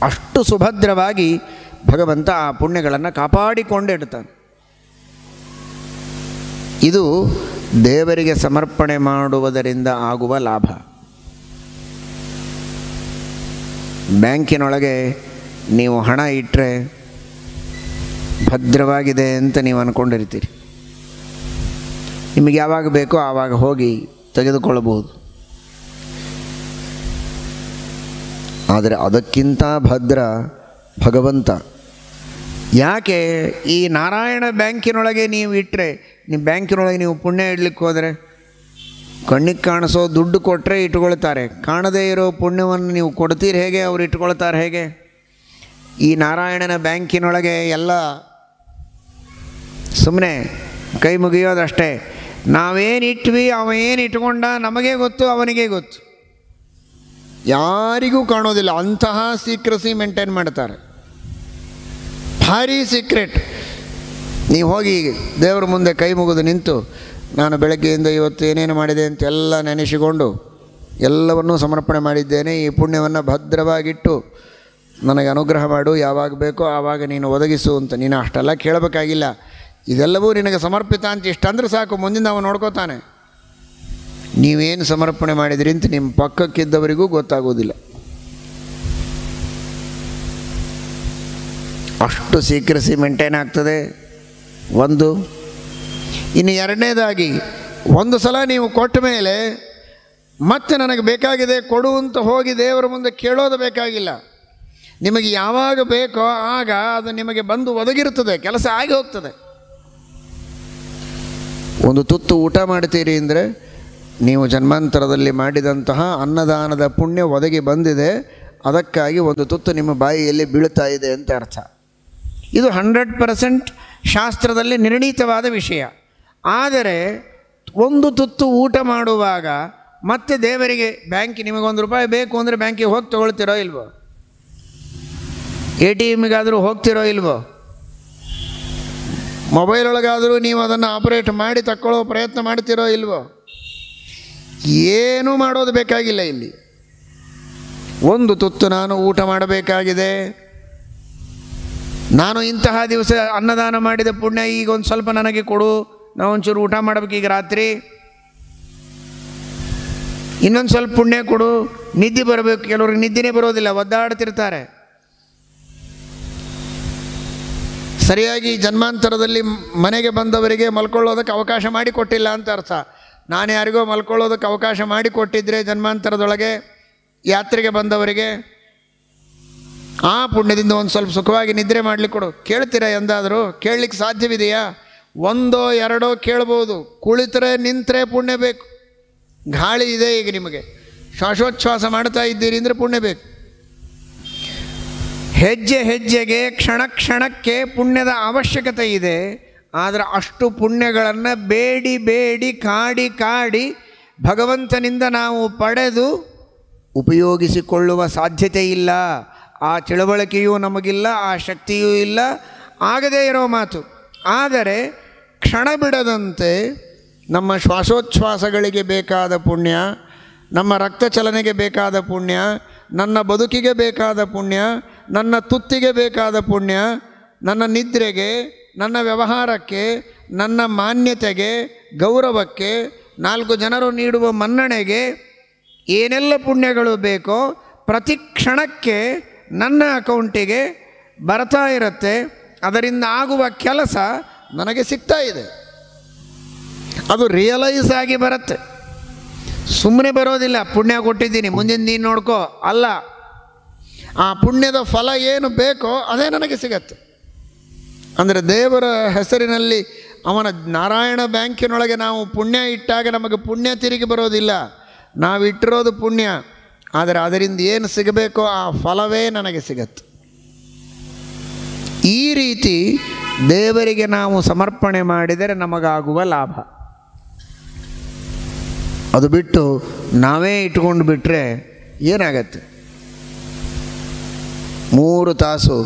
ಅಷ್ಟು ಸುಭದ್ರವಾಗಿ ಭಗವಂತ ಆ ಪುಣ್ಯಗಳನ್ನು ಕಾಪಾಡಿಕೊಂಡಿಡ್ತಾನೆ. ಇದು ದೇವರಿಗೆ ಸಮರ್ಪಣೆ ಮಾಡುವುದರಿಂದ ಆಗುವ ಲಾಭ. ಬ್ಯಾಂಕಿನೊಳಗೆ ನೀವು ಹಣ ಇಟ್ಟರೆ ಭದ್ರವಾಗಿದೆ ಅಂತ ನೀವು ಅಂದ್ಕೊಂಡಿರ್ತೀರಿ. ನಿಮಗೆ ಯಾವಾಗ ಬೇಕೋ ಆವಾಗ ಹೋಗಿ ತೆಗೆದುಕೊಳ್ಳಬಹುದು. ಆದರೆ ಅದಕ್ಕಿಂತ ಭದ್ರ ಭಗವಂತ. ಯಾಕೆ? ಈ ನಾರಾಯಣ ಬ್ಯಾಂಕಿನೊಳಗೆ ನೀವು ಇಟ್ಟರೆ, ನಿಮ್ಮ ಬ್ಯಾಂಕಿನೊಳಗೆ ನೀವು ಪುಣ್ಯ ಇಡಲಿಕ್ಕೆ ಹೋದರೆ ಕಣ್ಣಿಗೆ ಕಾಣಿಸೋ ದುಡ್ಡು ಕೊಟ್ಟರೆ ಇಟ್ಕೊಳ್ತಾರೆ. ಕಾಣದೇ ಇರೋ ಪುಣ್ಯವನ್ನು ನೀವು ಕೊಡ್ತೀರಿ ಹೇಗೆ? ಅವ್ರು ಇಟ್ಕೊಳ್ತಾರೆ ಹೇಗೆ? ಈ ನಾರಾಯಣನ ಬ್ಯಾಂಕಿನೊಳಗೆ ಎಲ್ಲ ಸುಮ್ಮನೆ ಕೈ ಮುಗಿಯೋದಷ್ಟೇ. ನಾವೇನಿಟ್ವಿ, ಅವ ಏನು ಇಟ್ಕೊಂಡ ನಮಗೇ ಗೊತ್ತು, ಅವನಿಗೆ ಗೊತ್ತು, ಯಾರಿಗೂ ಕಾಣೋದಿಲ್ಲ. ಅಂತಹ ಸೀಕ್ರೆಸಿ ಮೇಂಟೈನ್ ಮಾಡ್ತಾರೆ, ಭಾರಿ ಸೀಕ್ರೆಟ್. ನೀವು ಹೋಗಿ ದೇವರ ಮುಂದೆ ಕೈ ಮುಗಿದು ನಿಂತು, ನಾನು ಬೆಳಗ್ಗೆಯಿಂದ ಇವತ್ತು ಏನೇನು ಮಾಡಿದೆ ಅಂತ ಎಲ್ಲ ನೆನೆಸಿಕೊಂಡು ಎಲ್ಲವನ್ನೂ ಸಮರ್ಪಣೆ ಮಾಡಿದ್ದೇನೆ, ಈ ಪುಣ್ಯವನ್ನು ಭದ್ರವಾಗಿಟ್ಟು ನನಗೆ ಅನುಗ್ರಹ ಮಾಡು, ಯಾವಾಗ ಬೇಕೋ ಆವಾಗ ನೀನು ಒದಗಿಸು ಅಂತ. ನೀನು ಅಷ್ಟೆಲ್ಲ ಕೇಳಬೇಕಾಗಿಲ್ಲ, ಇದೆಲ್ಲವೂ ನಿನಗೆ ಸಮರ್ಪಿತ ಅಂತ ಇಷ್ಟಂದ್ರೆ ಸಾಕು, ಮುಂದಿನ ನಾವು ನೋಡ್ಕೋತಾನೆ. ನೀವೇನು ಸಮರ್ಪಣೆ ಮಾಡಿದ್ರಿ ಅಂತ ನಿಮ್ಮ ಪಕ್ಕಕ್ಕಿದ್ದವರಿಗೂ ಗೊತ್ತಾಗೋದಿಲ್ಲ. ಅಷ್ಟು ಸೀಕ್ರೆಸಿ ಮೇಂಟೈನ್ ಆಗ್ತದೆ ಒಂದು. ಇನ್ನು ಎರಡನೇದಾಗಿ, ಒಂದು ಸಲ ನೀವು ಕೊಟ್ಟ ಮೇಲೆ ಮತ್ತೆ ನನಗೆ ಬೇಕಾಗಿದೆ ಕೊಡು ಅಂತ ಹೋಗಿ ದೇವರ ಮುಂದೆ ಕೇಳೋದು ಬೇಕಾಗಿಲ್ಲ. ನಿಮಗೆ ಯಾವಾಗ ಬೇಕೋ ಆಗ ಅದು ನಿಮಗೆ ಬಂದು ಒದಗಿರುತ್ತದೆ, ಕೆಲಸ ಆಗಿ ಹೋಗ್ತದೆ. ಒಂದು ತುತ್ತು ಊಟ ಮಾಡ್ತೀರಿ ಅಂದರೆ ನೀವು ಜನ್ಮಾಂತರದಲ್ಲಿ ಮಾಡಿದಂತಹ ಅನ್ನದಾನದ ಪುಣ್ಯ ಒದಗಿ ಬಂದಿದೆ, ಅದಕ್ಕಾಗಿ ಒಂದು ತುತ್ತು ನಿಮ್ಮ ಬಾಯಿಯಲ್ಲಿ ಬೀಳ್ತಾ ಇದೆ ಅಂತ ಅರ್ಥ. ಇದು 100% ಶಾಸ್ತ್ರದಲ್ಲಿ ನಿರ್ಣೀತವಾದ ವಿಷಯ. ಆದರೆ ಒಂದು ತುತ್ತು ಊಟ ಮಾಡುವಾಗ ಮತ್ತೆ ದೇವರಿಗೆ ಬ್ಯಾಂಕ್ ನಿಮಗೊಂದು ರೂಪಾಯಿ ಬೇಕು ಅಂದರೆ ಬ್ಯಾಂಕಿಗೆ ಹೋಗಿ ತೊಗೊಳ್ತಿರೋ ಇಲ್ವೋ? ATMಗಾದರೂ ಹೋಗ್ತಿರೋ ಇಲ್ವೋ? ಮೊಬೈಲೊಳಗಾದರೂ ನೀವು ಅದನ್ನು ಆಪರೇಟ್ ಮಾಡಿ ತಕ್ಕೊಳ್ಳೋ ಪ್ರಯತ್ನ ಮಾಡ್ತಿರೋ ಇಲ್ವೋ? ಏನೂ ಮಾಡೋದು ಬೇಕಾಗಿಲ್ಲ. ಇಲ್ಲಿ ಒಂದು ತುತ್ತು ನಾನು ಊಟ ಮಾಡಬೇಕಾಗಿದೆ, ನಾನು ಇಂತಹ ದಿವಸ ಅನ್ನದಾನ ಮಾಡಿದ ಪುಣ್ಯ ಈಗ ಒಂದು ಸ್ವಲ್ಪ ನನಗೆ ಕೊಡು, ನಾವು ಒಂಚೂರು ಊಟ ಮಾಡಬೇಕು ಈಗ ರಾತ್ರಿ, ಇನ್ನೊಂದು ಸ್ವಲ್ಪ ಪುಣ್ಯ ಕೊಡು, ನಿದ್ದೆ ಬರಬೇಕು. ಕೆಲವ್ರಿಗೆ ನಿದ್ದೆನೇ ಬರೋದಿಲ್ಲ, ಒದ್ದಾಡ್ತಿರ್ತಾರೆ. ಸರಿಯಾಗಿ ಜನ್ಮಾಂತರದಲ್ಲಿ ಮನೆಗೆ ಬಂದವರಿಗೆ ಮಲ್ಕೊಳ್ಳೋದಕ್ಕೆ ಅವಕಾಶ ಮಾಡಿಕೊಟ್ಟಿಲ್ಲ ಅಂತ ಅರ್ಥ. ನಾನು ಯಾರಿಗೋ ಮಲ್ಕೊಳ್ಳೋದಕ್ಕೆ ಅವಕಾಶ ಮಾಡಿಕೊಟ್ಟಿದ್ರೆ ಜನ್ಮಾಂತರದೊಳಗೆ ಯಾತ್ರೆಗೆ ಬಂದವರಿಗೆ ಆ ಪುಣ್ಯದಿಂದ ಒಂದು ಸ್ವಲ್ಪ ಸುಖವಾಗಿ ನಿದ್ರೆ ಮಾಡಲಿಕ್ಕೆ ಕೊಡು. ಕೇಳ್ತೀರಾ ಎಂದಾದರೂ? ಕೇಳಲಿಕ್ಕೆ ಸಾಧ್ಯವಿದೆಯಾ? ಒಂದೋ ಎರಡೋ ಕೇಳ್ಬೋದು. ಕುಳಿತರೆ ನಿಂತರೆ ಪುಣ್ಯ ಬೇಕು. ಗಾಳಿ ಇದೆ ಈಗ ನಿಮಗೆ, ಶ್ವಾಸೋಚ್ಛ್ವಾಸ ಮಾಡ್ತಾ ಇದ್ದೀರಿ ಅಂದರೆ ಪುಣ್ಯ ಬೇಕು. ಹೆಜ್ಜೆ ಹೆಜ್ಜೆಗೆ ಕ್ಷಣ ಕ್ಷಣಕ್ಕೆ ಪುಣ್ಯದ ಅವಶ್ಯಕತೆ ಇದೆ. ಆದರೆ ಅಷ್ಟು ಪುಣ್ಯಗಳನ್ನು ಬೇಡಿ ಬೇಡಿ ಕಾಡಿ ಕಾಡಿ ಭಗವಂತನಿಂದ ನಾವು ಪಡೆದು ಉಪಯೋಗಿಸಿಕೊಳ್ಳುವ ಸಾಧ್ಯತೆ ಇಲ್ಲ. ಆ ತಿಳುವಳಿಕೆಯೂ ನಮಗಿಲ್ಲ, ಆ ಶಕ್ತಿಯೂ ಇಲ್ಲ. ಆಗದೇ ಇರೋ ಮಾತು. ಆದರೆ ಕ್ಷಣ ಬಿಡದಂತೆ ನಮ್ಮ ಶ್ವಾಸೋಚ್ಛ್ವಾಸಗಳಿಗೆ ಬೇಕಾದ ಪುಣ್ಯ, ನಮ್ಮ ರಕ್ತ ಚಲನೆಗೆ ಬೇಕಾದ ಪುಣ್ಯ, ನನ್ನ ಬದುಕಿಗೆ ಬೇಕಾದ ಪುಣ್ಯ, ನನ್ನ ತುತ್ತಿಗೆ ಬೇಕಾದ ಪುಣ್ಯ, ನನ್ನ ನಿದ್ರೆಗೆ, ನನ್ನ ವ್ಯವಹಾರಕ್ಕೆ, ನನ್ನ ಮಾನ್ಯತೆಗೆ, ಗೌರವಕ್ಕೆ, 4 ಜನರು ನೀಡುವ ಮನ್ನಣೆಗೆ ಏನೆಲ್ಲ ಪುಣ್ಯಗಳು ಬೇಕೋ ಪ್ರತಿ ಕ್ಷಣಕ್ಕೆ ನನ್ನ ಅಕೌಂಟಿಗೆ ಬರ್ತಾ ಇರುತ್ತೆ. ಅದರಿಂದ ಆಗುವ ಕೆಲಸ ನನಗೆ ಸಿಗ್ತಾ ಇದೆ. ಅದು ರಿಯಲೈಸ್ ಆಗಿ ಬರುತ್ತೆ, ಸುಮ್ಮನೆ ಬರೋದಿಲ್ಲ. ಪುಣ್ಯ ಕೊಟ್ಟಿದ್ದೀನಿ, ಮುಂದಿನ ನೀನು ನೋಡ್ಕೋ ಅಲ್ಲ. ಆ ಪುಣ್ಯದ ಫಲ ಏನು ಬೇಕೋ ಅದೇ ನನಗೆ ಸಿಗತ್ತೆ. ಅಂದರೆ ದೇವರ ಹೆಸರಿನಲ್ಲಿ ಅವನ ನಾರಾಯಣ ಬ್ಯಾಂಕಿನೊಳಗೆ ನಾವು ಪುಣ್ಯ ಇಟ್ಟಾಗ ನಮಗೆ ಪುಣ್ಯ ತಿರುಗಿ ಬರೋದಿಲ್ಲ. ನಾವು ಇಟ್ಟಿರೋದು ಪುಣ್ಯ, ಆದರೆ ಅದರಿಂದ ಏನು ಸಿಗಬೇಕೋ ಆ ಫಲವೇ ನನಗೆ ಸಿಗತ್ತೆ. ಈ ರೀತಿ ದೇವರಿಗೆ ನಾವು ಸಮರ್ಪಣೆ ಮಾಡಿದರೆ ನಮಗಾಗುವ ಲಾಭ. ಅದು ಬಿಟ್ಟು ನಾವೇ ಇಟ್ಕೊಂಡು ಬಿಟ್ಟರೆ ಏನಾಗತ್ತೆ? 3 ತಾಸು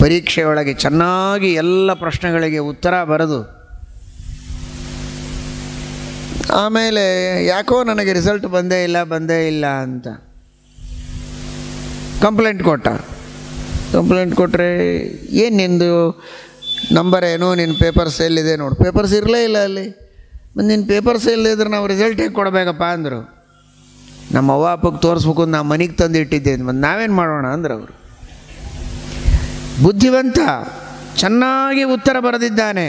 ಪರೀಕ್ಷೆಯೊಳಗೆ ಚೆನ್ನಾಗಿ ಎಲ್ಲ ಪ್ರಶ್ನೆಗಳಿಗೆ ಉತ್ತರ ಬರೆದು ಆಮೇಲೆ ಯಾಕೋ ನನಗೆ ರಿಸಲ್ಟ್ ಬಂದೇ ಇಲ್ಲ ಅಂತ ಕಂಪ್ಲೇಂಟ್ ಕೊಟ್ಟರೆ ಏನು ನಿಂದು ನಂಬರ್ ಏನು, ನಿನ್ನ ಪೇಪರ್ಸ್ ಎಲ್ಲಿದೆ ನೋಡು. ಪೇಪರ್ಸ್ ಇರಲೇ ಇಲ್ಲ ಅಲ್ಲಿ. ಮತ್ತು ನಿನ್ನ ಪೇಪರ್ಸ್ ಎಲ್ಲಿದ್ರೆ ನಾವು ರಿಸಲ್ಟ್ ಹೇಗೆ ಕೊಡಬೇಕಪ್ಪ ಅಂದರು. ನಮ್ಮ ಅವ್ವ ಅಪ್ಪಗೆ ತೋರಿಸ್ಬೇಕು ಅಂತ ನಾವು ಮನೆಗೆ ತಂದು ಇಟ್ಟಿದ್ದೆ. ಮತ್ತು ನಾವೇನು ಮಾಡೋಣ ಅಂದ್ರೆ ಅವರು ಬುದ್ಧಿವಂತ, ಚೆನ್ನಾಗಿ ಉತ್ತರ ಬರೆದಿದ್ದಾನೆ,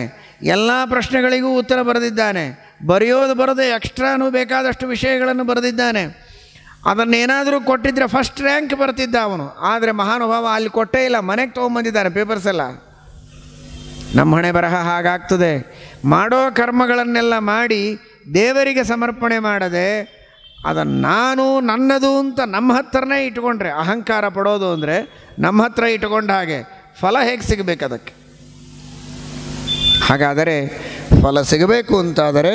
ಎಲ್ಲ ಪ್ರಶ್ನೆಗಳಿಗೂ ಉತ್ತರ ಬರೆದಿದ್ದಾನೆ, ಬರೆಯೋದು ಬರದೆ ಎಕ್ಸ್ಟ್ರಾನು ಬೇಕಾದಷ್ಟು ವಿಷಯಗಳನ್ನು ಬರೆದಿದ್ದಾನೆ. ಅದನ್ನೇನಾದರೂ ಕೊಟ್ಟಿದ್ದರೆ ಫಸ್ಟ್ ರ್ಯಾಂಕ್ ಬರ್ತಿದ್ದ ಅವನು. ಆದರೆ ಮಹಾನುಭಾವ ಅಲ್ಲಿ ಕೊಟ್ಟೇ ಇಲ್ಲ, ಮನೆಗೆ ತೊಗೊಂಬಂದಿದ್ದಾನೆ ಪೇಪರ್ಸ್ ಎಲ್ಲ. ನಮ್ಮ ಹಣೆ ಬರಹ ಹಾಗಾಗ್ತದೆ. ಮಾಡೋ ಕರ್ಮಗಳನ್ನೆಲ್ಲ ಮಾಡಿ ದೇವರಿಗೆ ಸಮರ್ಪಣೆ ಮಾಡದೆ ಅದನ್ನು ನಾನು ನನ್ನದು ಅಂತ ನಮ್ಮ ಹತ್ರನೇ ಇಟ್ಕೊಂಡ್ರೆ, ಅಹಂಕಾರ ಪಡೋದು ಅಂದರೆ ನಮ್ಮ ಹತ್ರ ಇಟ್ಕೊಂಡ ಹಾಗೆ ಫಲ ಹೇಗೆ ಸಿಗಬೇಕು ಅದಕ್ಕೆ? ಹಾಗಾದರೆ ಫಲ ಸಿಗಬೇಕು ಅಂತಾದರೆ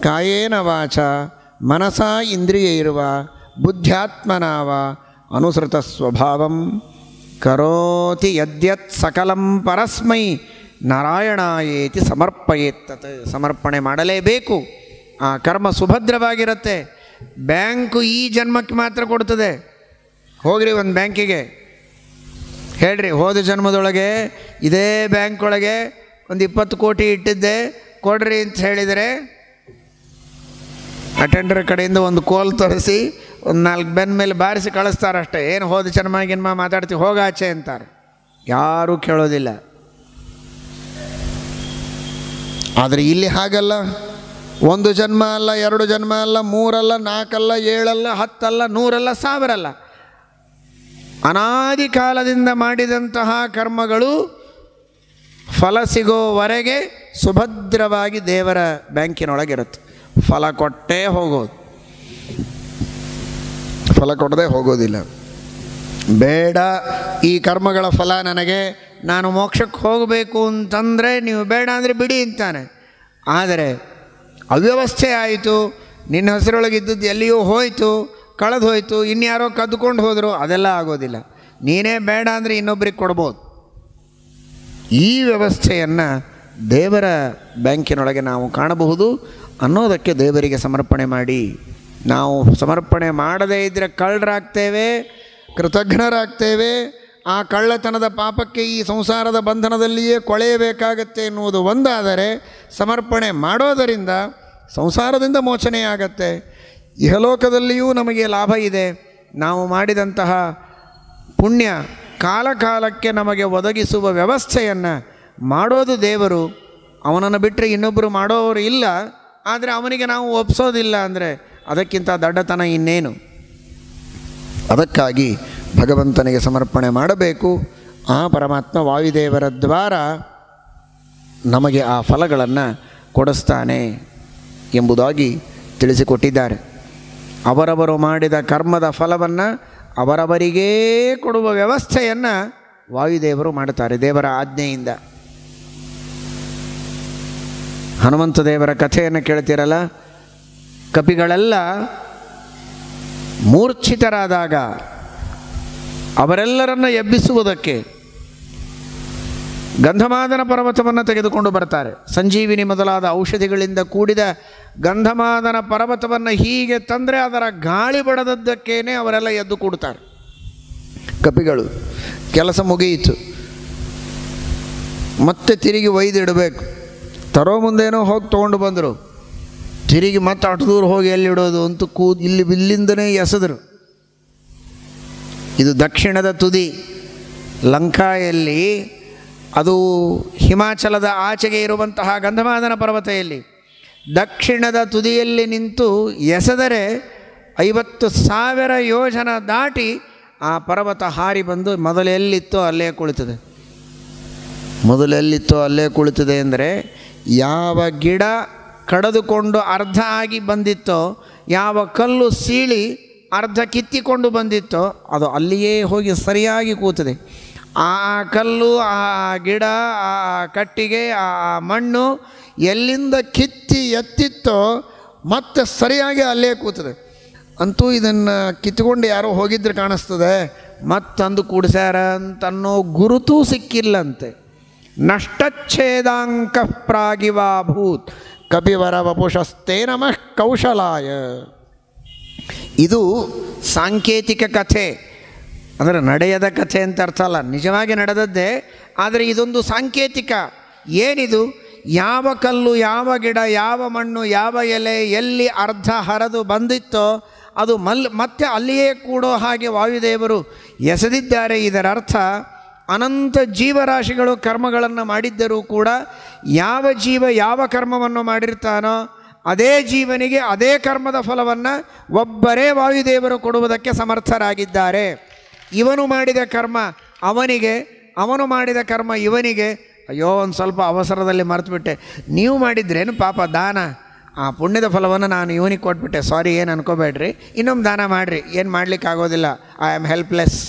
ಕಾಯೇನ ವಾಚ ಮನಸಾ ಇಂದ್ರಿಯ ಇರುವ ಬುದ್ಧ್ಯಾತ್ಮನಾವ ಅನುಸೃತ ಸ್ವಭಾವಂ ಕರೋತಿ ಯದ್ಯತ್ ಸಕಲಂ ಪರಸ್ಮೈ ನಾರಾಯಣಾಯೇತಿ ಸಮರ್ಪಯೇತ್ತತ್. ಸಮರ್ಪಣೆ ಮಾಡಲೇಬೇಕು. ಆ ಕರ್ಮ ಸುಭದ್ರವಾಗಿರುತ್ತೆ. ಬ್ಯಾಂಕು ಈ ಜನ್ಮಕ್ಕೆ ಮಾತ್ರ ಕೊಡ್ತದೆ. ಹೋಗ್ರಿ ಒಂದು ಬ್ಯಾಂಕಿಗೆ ಹೇಳ್ರಿ, ಹೋದ ಜನ್ಮದೊಳಗೆ ಇದೇ ಬ್ಯಾಂಕ್ ಒಳಗೆ ಒಂದು 20 ಕೋಟಿ ಇಟ್ಟಿದ್ದೆ ಕೊಡ್ರಿ ಅಂತ ಹೇಳಿದರೆ ಅಟೆಂಡರ್ ಕಡೆಯಿಂದ ಒಂದು ಕೋಲ್ ತರಿಸಿ ಒಂದು 4 ಬೆನ್ನ ಮೇಲೆ ಬಾರಿಸಿ ಕಳಿಸ್ತಾರಷ್ಟೇ. ಏನು ಹೋದ ಜನ್ಮ ಮಾತಾಡ್ತೀವಿ, ಹೋಗಾಚೆ ಅಂತಾರೆ. ಯಾರೂ ಕೇಳೋದಿಲ್ಲ. ಆದರೆ ಇಲ್ಲಿ ಹಾಗಲ್ಲ. 1 ಜನ್ಮ ಅಲ್ಲ, 2 ಜನ್ಮ ಅಲ್ಲ, 3 ಅಲ್ಲ, 4 ಅಲ್ಲ, 7 ಅಲ್ಲ, 10 ಅಲ್ಲ, 100 ಅಲ್ಲ, 1000 ಅಲ್ಲ. ಅನಾದಿ ಕಾಲದಿಂದ ಮಾಡಿದಂತಹ ಕರ್ಮಗಳು ಫಲ ಸಿಗೋವರೆಗೆ ಸುಭದ್ರವಾಗಿ ದೇವರ ಬ್ಯಾಂಕಿನೊಳಗಿರುತ್ತೆ. ಫಲ ಕೊಟ್ಟೇ ಹೋಗೋದು, ಫಲ ಕೊಡದೆ ಹೋಗೋದಿಲ್ಲ. ಬೇಡ ಈ ಕರ್ಮಗಳ ಫಲ ನನಗೆ, ನಾನು ಮೋಕ್ಷಕ್ಕೆ ಹೋಗಬೇಕು ಅಂತಂದರೆ ನೀವು ಬೇಡ ಅಂದರೆ ಬಿಡಿ ಅಂತಾನೆ. ಆದರೆ ಅವ್ಯವಸ್ಥೆ ಆಯಿತು, ನಿನ್ನ ಹೆಸರೊಳಗಿದ್ದದ್ದು ಎಲ್ಲಿಯೋ ಹೋಯಿತು, ಕಳೆದು ಹೋಯಿತು, ಇನ್ಯಾರೋ ಕದ್ದುಕೊಂಡು ಹೋದರು, ಅದೆಲ್ಲ ಆಗೋದಿಲ್ಲ. ನೀನೇ ಬೇಡ ಅಂದರೆ ಇನ್ನೊಬ್ಬರಿಗೆ ಕೊಡ್ಬೋದು. ಈ ವ್ಯವಸ್ಥೆಯನ್ನು ದೇವರ ಬ್ಯಾಂಕಿನೊಳಗೆ ನಾವು ಕಾಣಬಹುದು ಅನ್ನೋದಕ್ಕೆ ದೇವರಿಗೆ ಸಮರ್ಪಣೆ ಮಾಡಿ. ನಾವು ಸಮರ್ಪಣೆ ಮಾಡದೇ ಇದ್ದರೆ ಕಳ್ಳರಾಗ್ತೇವೆ, ಕೃತಜ್ಞರಾಗ್ತೇವೆ. ಆ ಕಳ್ಳತನದ ಪಾಪಕ್ಕೆ ಈ ಸಂಸಾರದ ಬಂಧನದಲ್ಲಿಯೇ ಕೊಳೆಯಬೇಕಾಗತ್ತೆ ಎನ್ನುವುದು ಒಂದಾದರೆ, ಸಮರ್ಪಣೆ ಮಾಡೋದರಿಂದ ಸಂಸಾರದಿಂದ ಮೋಚನೆಯಾಗತ್ತೆ. ಇಹಲೋಕದಲ್ಲಿಯೂ ನಮಗೆ ಲಾಭ ಇದೆ. ನಾವು ಮಾಡಿದಂತಹ ಪುಣ್ಯ ಕಾಲಕಾಲಕ್ಕೆ ನಮಗೆ ಒದಗಿಸುವ ವ್ಯವಸ್ಥೆಯನ್ನು ಮಾಡೋದು ದೇವರು. ಅವನನ್ನು ಬಿಟ್ಟರೆ ಇನ್ನೊಬ್ಬರು ಮಾಡೋರು ಇಲ್ಲ. ಆದರೆ ಅವನಿಗೆ ನಾವು ಒಪ್ಸೋದಿಲ್ಲ ಅಂದರೆ ಅದಕ್ಕಿಂತ ದಡ್ಡತನ ಇನ್ನೇನು? ಅದಕ್ಕಾಗಿ ಭಗವಂತನಿಗೆ ಸಮರ್ಪಣೆ ಮಾಡಬೇಕು. ಆ ಪರಮಾತ್ಮ ವಾಯುದೇವರ ದ್ವಾರ ನಮಗೆ ಆ ಫಲಗಳನ್ನು ಕೊಡಿಸ್ತಾನೆ ಎಂಬುದಾಗಿ ತಿಳಿಸಿಕೊಟ್ಟಿದ್ದಾರೆ. ಅವರವರು ಮಾಡಿದ ಕರ್ಮದ ಫಲವನ್ನು ಅವರವರಿಗೇ ಕೊಡುವ ವ್ಯವಸ್ಥೆಯನ್ನು ವಾಯುದೇವರು ಮಾಡುತ್ತಾರೆ ದೇವರ ಆಜ್ಞೆಯಿಂದ. ಹನುಮಂತ ದೇವರ ಕಥೆಯನ್ನು ಕೇಳ್ತಿರಲ್ಲ, ಕಪಿಗಳೆಲ್ಲ ಮೂರ್ಛಿತರಾದಾಗ ಅವರೆಲ್ಲರನ್ನ ಎಬ್ಬಿಸುವುದಕ್ಕೆ ಗಂಧಮಾದನ ಪರ್ವತವನ್ನು ತೆಗೆದುಕೊಂಡು ಬರ್ತಾರೆ. ಸಂಜೀವಿನಿ ಮೊದಲಾದ ಔಷಧಿಗಳಿಂದ ಕೂಡಿದ ಗಂಧಮಾದನ ಪರ್ವತವನ್ನು ಹೀಗೆ ತಂದರೆ ಅದರ ಗಾಳಿ ಬಡದದ್ದಕ್ಕೇನೆ ಅವರೆಲ್ಲ ಎದ್ದು ಕೂಡ್ತಾರೆ. ಕಪಿಗಳು ಕೆಲಸ ಮುಗಿಯಿತು, ಮತ್ತೆ ತಿರುಗಿ ಒಯ್ದಿಡಬೇಕು. ತರೋ ಮುಂದೇನೋ ಹೋಗಿ ತೊಗೊಂಡು ಬಂದರು, ತಿರುಗಿ ಮತ್ತೆ ಅಷ್ಟು ದೂರ ಹೋಗಿ ಎಲ್ಲಿಡೋದು ಅಂತ ಇಲ್ಲಿಂದನೇ ಎಸೆದರು. ಇದು ದಕ್ಷಿಣದ ತುದಿ ಲಂಕಾಯಲ್ಲಿ, ಅದು ಹಿಮಾಚಲದ ಆಚೆಗೆ ಇರುವಂತಹ ಗಂಧಮಾದನ ಪರ್ವತೆಯಲ್ಲಿ ದಕ್ಷಿಣದ ತುದಿಯಲ್ಲಿ ನಿಂತು ಎಸೆದರೆ 50,000 ಯೋಜನ ದಾಟಿ ಆ ಪರ್ವತ ಹಾರಿ ಬಂದು ಮೊದಲೆಲ್ಲಿತ್ತೋ ಅಲ್ಲೇ ಕುಳಿತದೆ. ಮೊದಲೆಲ್ಲಿತ್ತೋ ಅಲ್ಲೇ ಕುಳಿತದೆ ಅಂದರೆ ಯಾವ ಗಿಡ ಕಡಿದುಕೊಂಡು ಅರ್ಧ ಆಗಿ ಬಂದಿತ್ತೋ, ಯಾವ ಕಲ್ಲು ಸೀಳಿ ಅರ್ಧ ಕಿತ್ತಿಕೊಂಡು ಬಂದಿತ್ತೋ ಅದು ಅಲ್ಲಿಯೇ ಹೋಗಿ ಸರಿಯಾಗಿ ಕೂತದೆ. ಆ ಕಲ್ಲು, ಆ ಗಿಡ, ಆ ಕಟ್ಟಿಗೆ, ಆ ಮಣ್ಣು ಎಲ್ಲಿಂದ ಕಿತ್ತಿ ಎತ್ತಿತ್ತೋ ಮತ್ತೆ ಸರಿಯಾಗಿ ಅಲ್ಲೇ ಕೂತದೆ. ಅಂತೂ ಇದನ್ನು ಕಿತ್ಕೊಂಡು ಯಾರೋ ಹೋಗಿದ್ರೆ ಕಾಣಿಸ್ತದೆ, ಮತ್ತಂದು ಕೂಡಿಸ್ಯಾರ ಅಂತನ್ನೋ ಗುರುತೂ ಸಿಕ್ಕಿಲ್ಲಂತೆ. ನಷ್ಟಚ್ಛೇದಾಂಕ ಪ್ರಾಗಿವಾಭೂತ್ ಕಪಿವರ ವಪುಷಸ್ತೆ ನಮಃ ಕೌಶಲಾಯ. ಇದು ಸಾಂಕೇತಿಕ ಕಥೆ, ಅಂದರೆ ನಡೆಯದ ಕಥೆ ಅಂತ ಅರ್ಥ ಅಲ್ಲ, ನಿಜವಾಗಿ ನಡೆದದ್ದೇ. ಆದರೆ ಇದೊಂದು ಸಾಂಕೇತಿಕ. ಏನಿದು? ಯಾವ ಕಲ್ಲು, ಯಾವ ಗಿಡ, ಯಾವ ಮಣ್ಣು, ಯಾವ ಎಲೆ ಎಲ್ಲಿ ಅರ್ಧ ಹರಿದು ಬಂದಿತ್ತೋ ಅದು ಮತ್ತೆ ಅಲ್ಲಿಯೇ ಕೂಡೋ ಹಾಗೆ ವಾಯುದೇವರು ಎಸೆದಿದ್ದಾರೆ. ಇದರರ್ಥ ಅನಂತ ಜೀವರಾಶಿಗಳು ಕರ್ಮಗಳನ್ನು ಮಾಡಿದ್ದರೂ ಕೂಡ ಯಾವ ಜೀವ ಯಾವ ಕರ್ಮವನ್ನು ಮಾಡಿರ್ತಾನೋ ಅದೇ ಜೀವನಿಗೆ ಅದೇ ಕರ್ಮದ ಫಲವನ್ನು ಒಬ್ಬರೇ ವಾಯುದೇವರು ಕೊಡುವುದಕ್ಕೆ ಸಮರ್ಥರಾಗಿದ್ದಾರೆ. ಇವನು ಮಾಡಿದ ಕರ್ಮ ಅವನಿಗೆ, ಅವನು ಮಾಡಿದ ಕರ್ಮ ಇವನಿಗೆ. ಅಯ್ಯೋ ಒಂದು ಸ್ವಲ್ಪ ಅವಸರದಲ್ಲಿ ಮರೆತುಬಿಟ್ಟೆ, ನೀವು ಮಾಡಿದ್ರೇನು ಪಾಪ ದಾನ, ಆ ಪುಣ್ಯದ ಫಲವನ್ನು ನಾನು ಇವನಿಗೆ ಕೊಟ್ಬಿಟ್ಟೆ, ಸಾರಿ ಏನು ಅನ್ಕೋಬೇಡ್ರಿ, ಇನ್ನೊಮ್ಮೆ ದಾನ ಮಾಡಿರಿ, ಏನು ಮಾಡಲಿಕ್ಕಾಗೋದಿಲ್ಲ, ಐ ಆಮ್ ಹೆಲ್ಪ್ಲೆಸ್.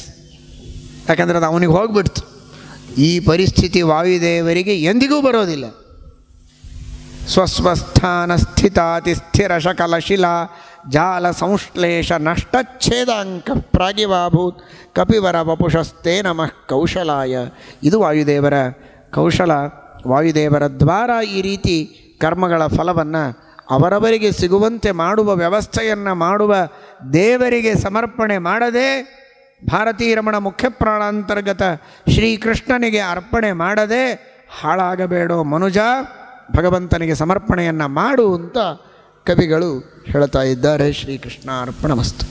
ಯಾಕಂದರೆ ಅದು ಅವನಿಗೆ ಹೋಗ್ಬಿಡ್ತು. ಈ ಪರಿಸ್ಥಿತಿ ವಾಯುದೇವರಿಗೆ ಎಂದಿಗೂ ಬರೋದಿಲ್ಲ. ಸ್ವಸ್ವಸ್ಥಾನ ಸ್ಥಿತಾತಿ ಸ್ಥಿರ ಶಕಲಶಿಲಾ ಜಾಲ ಸಂಶ್ಲೇಷ ನಷ್ಟಚ್ಛೇದಾಂಕ ಪ್ರಾಗಿವಾಭೂತ್ ಕಪಿವರ ವಪುಷಸ್ತೆ ನಮಃ ಕೌಶಲಾಯ. ಇದು ವಾಯುದೇವರ ಕೌಶಲ. ವಾಯುದೇವರ ದ್ವಾರ ಈ ರೀತಿ ಕರ್ಮಗಳ ಫಲವನ್ನು ಅವರವರಿಗೆ ಸಿಗುವಂತೆ ಮಾಡುವ ವ್ಯವಸ್ಥೆಯನ್ನು ಮಾಡುವ ದೇವರಿಗೆ ಸಮರ್ಪಣೆ ಮಾಡದೆ, ಭಾರತೀ ರಮಣ ಮುಖ್ಯ ಪ್ರಾಣಾಂತರ್ಗತ ಶ್ರೀಕೃಷ್ಣನಿಗೆ ಅರ್ಪಣೆ ಮಾಡದೆ ಹಾಳಾಗಬೇಡೋ ಮನುಜ, ಭಗವಂತನಿಗೆ ಸಮರ್ಪಣೆಯನ್ನು ಮಾಡು ಅಂತ ಕವಿಗಳು ಹೇಳ್ತಾ ಇದ್ದಾರೆ. ಶ್ರೀಕೃಷ್ಣ ಅರ್ಪಣಮಸ್ತು.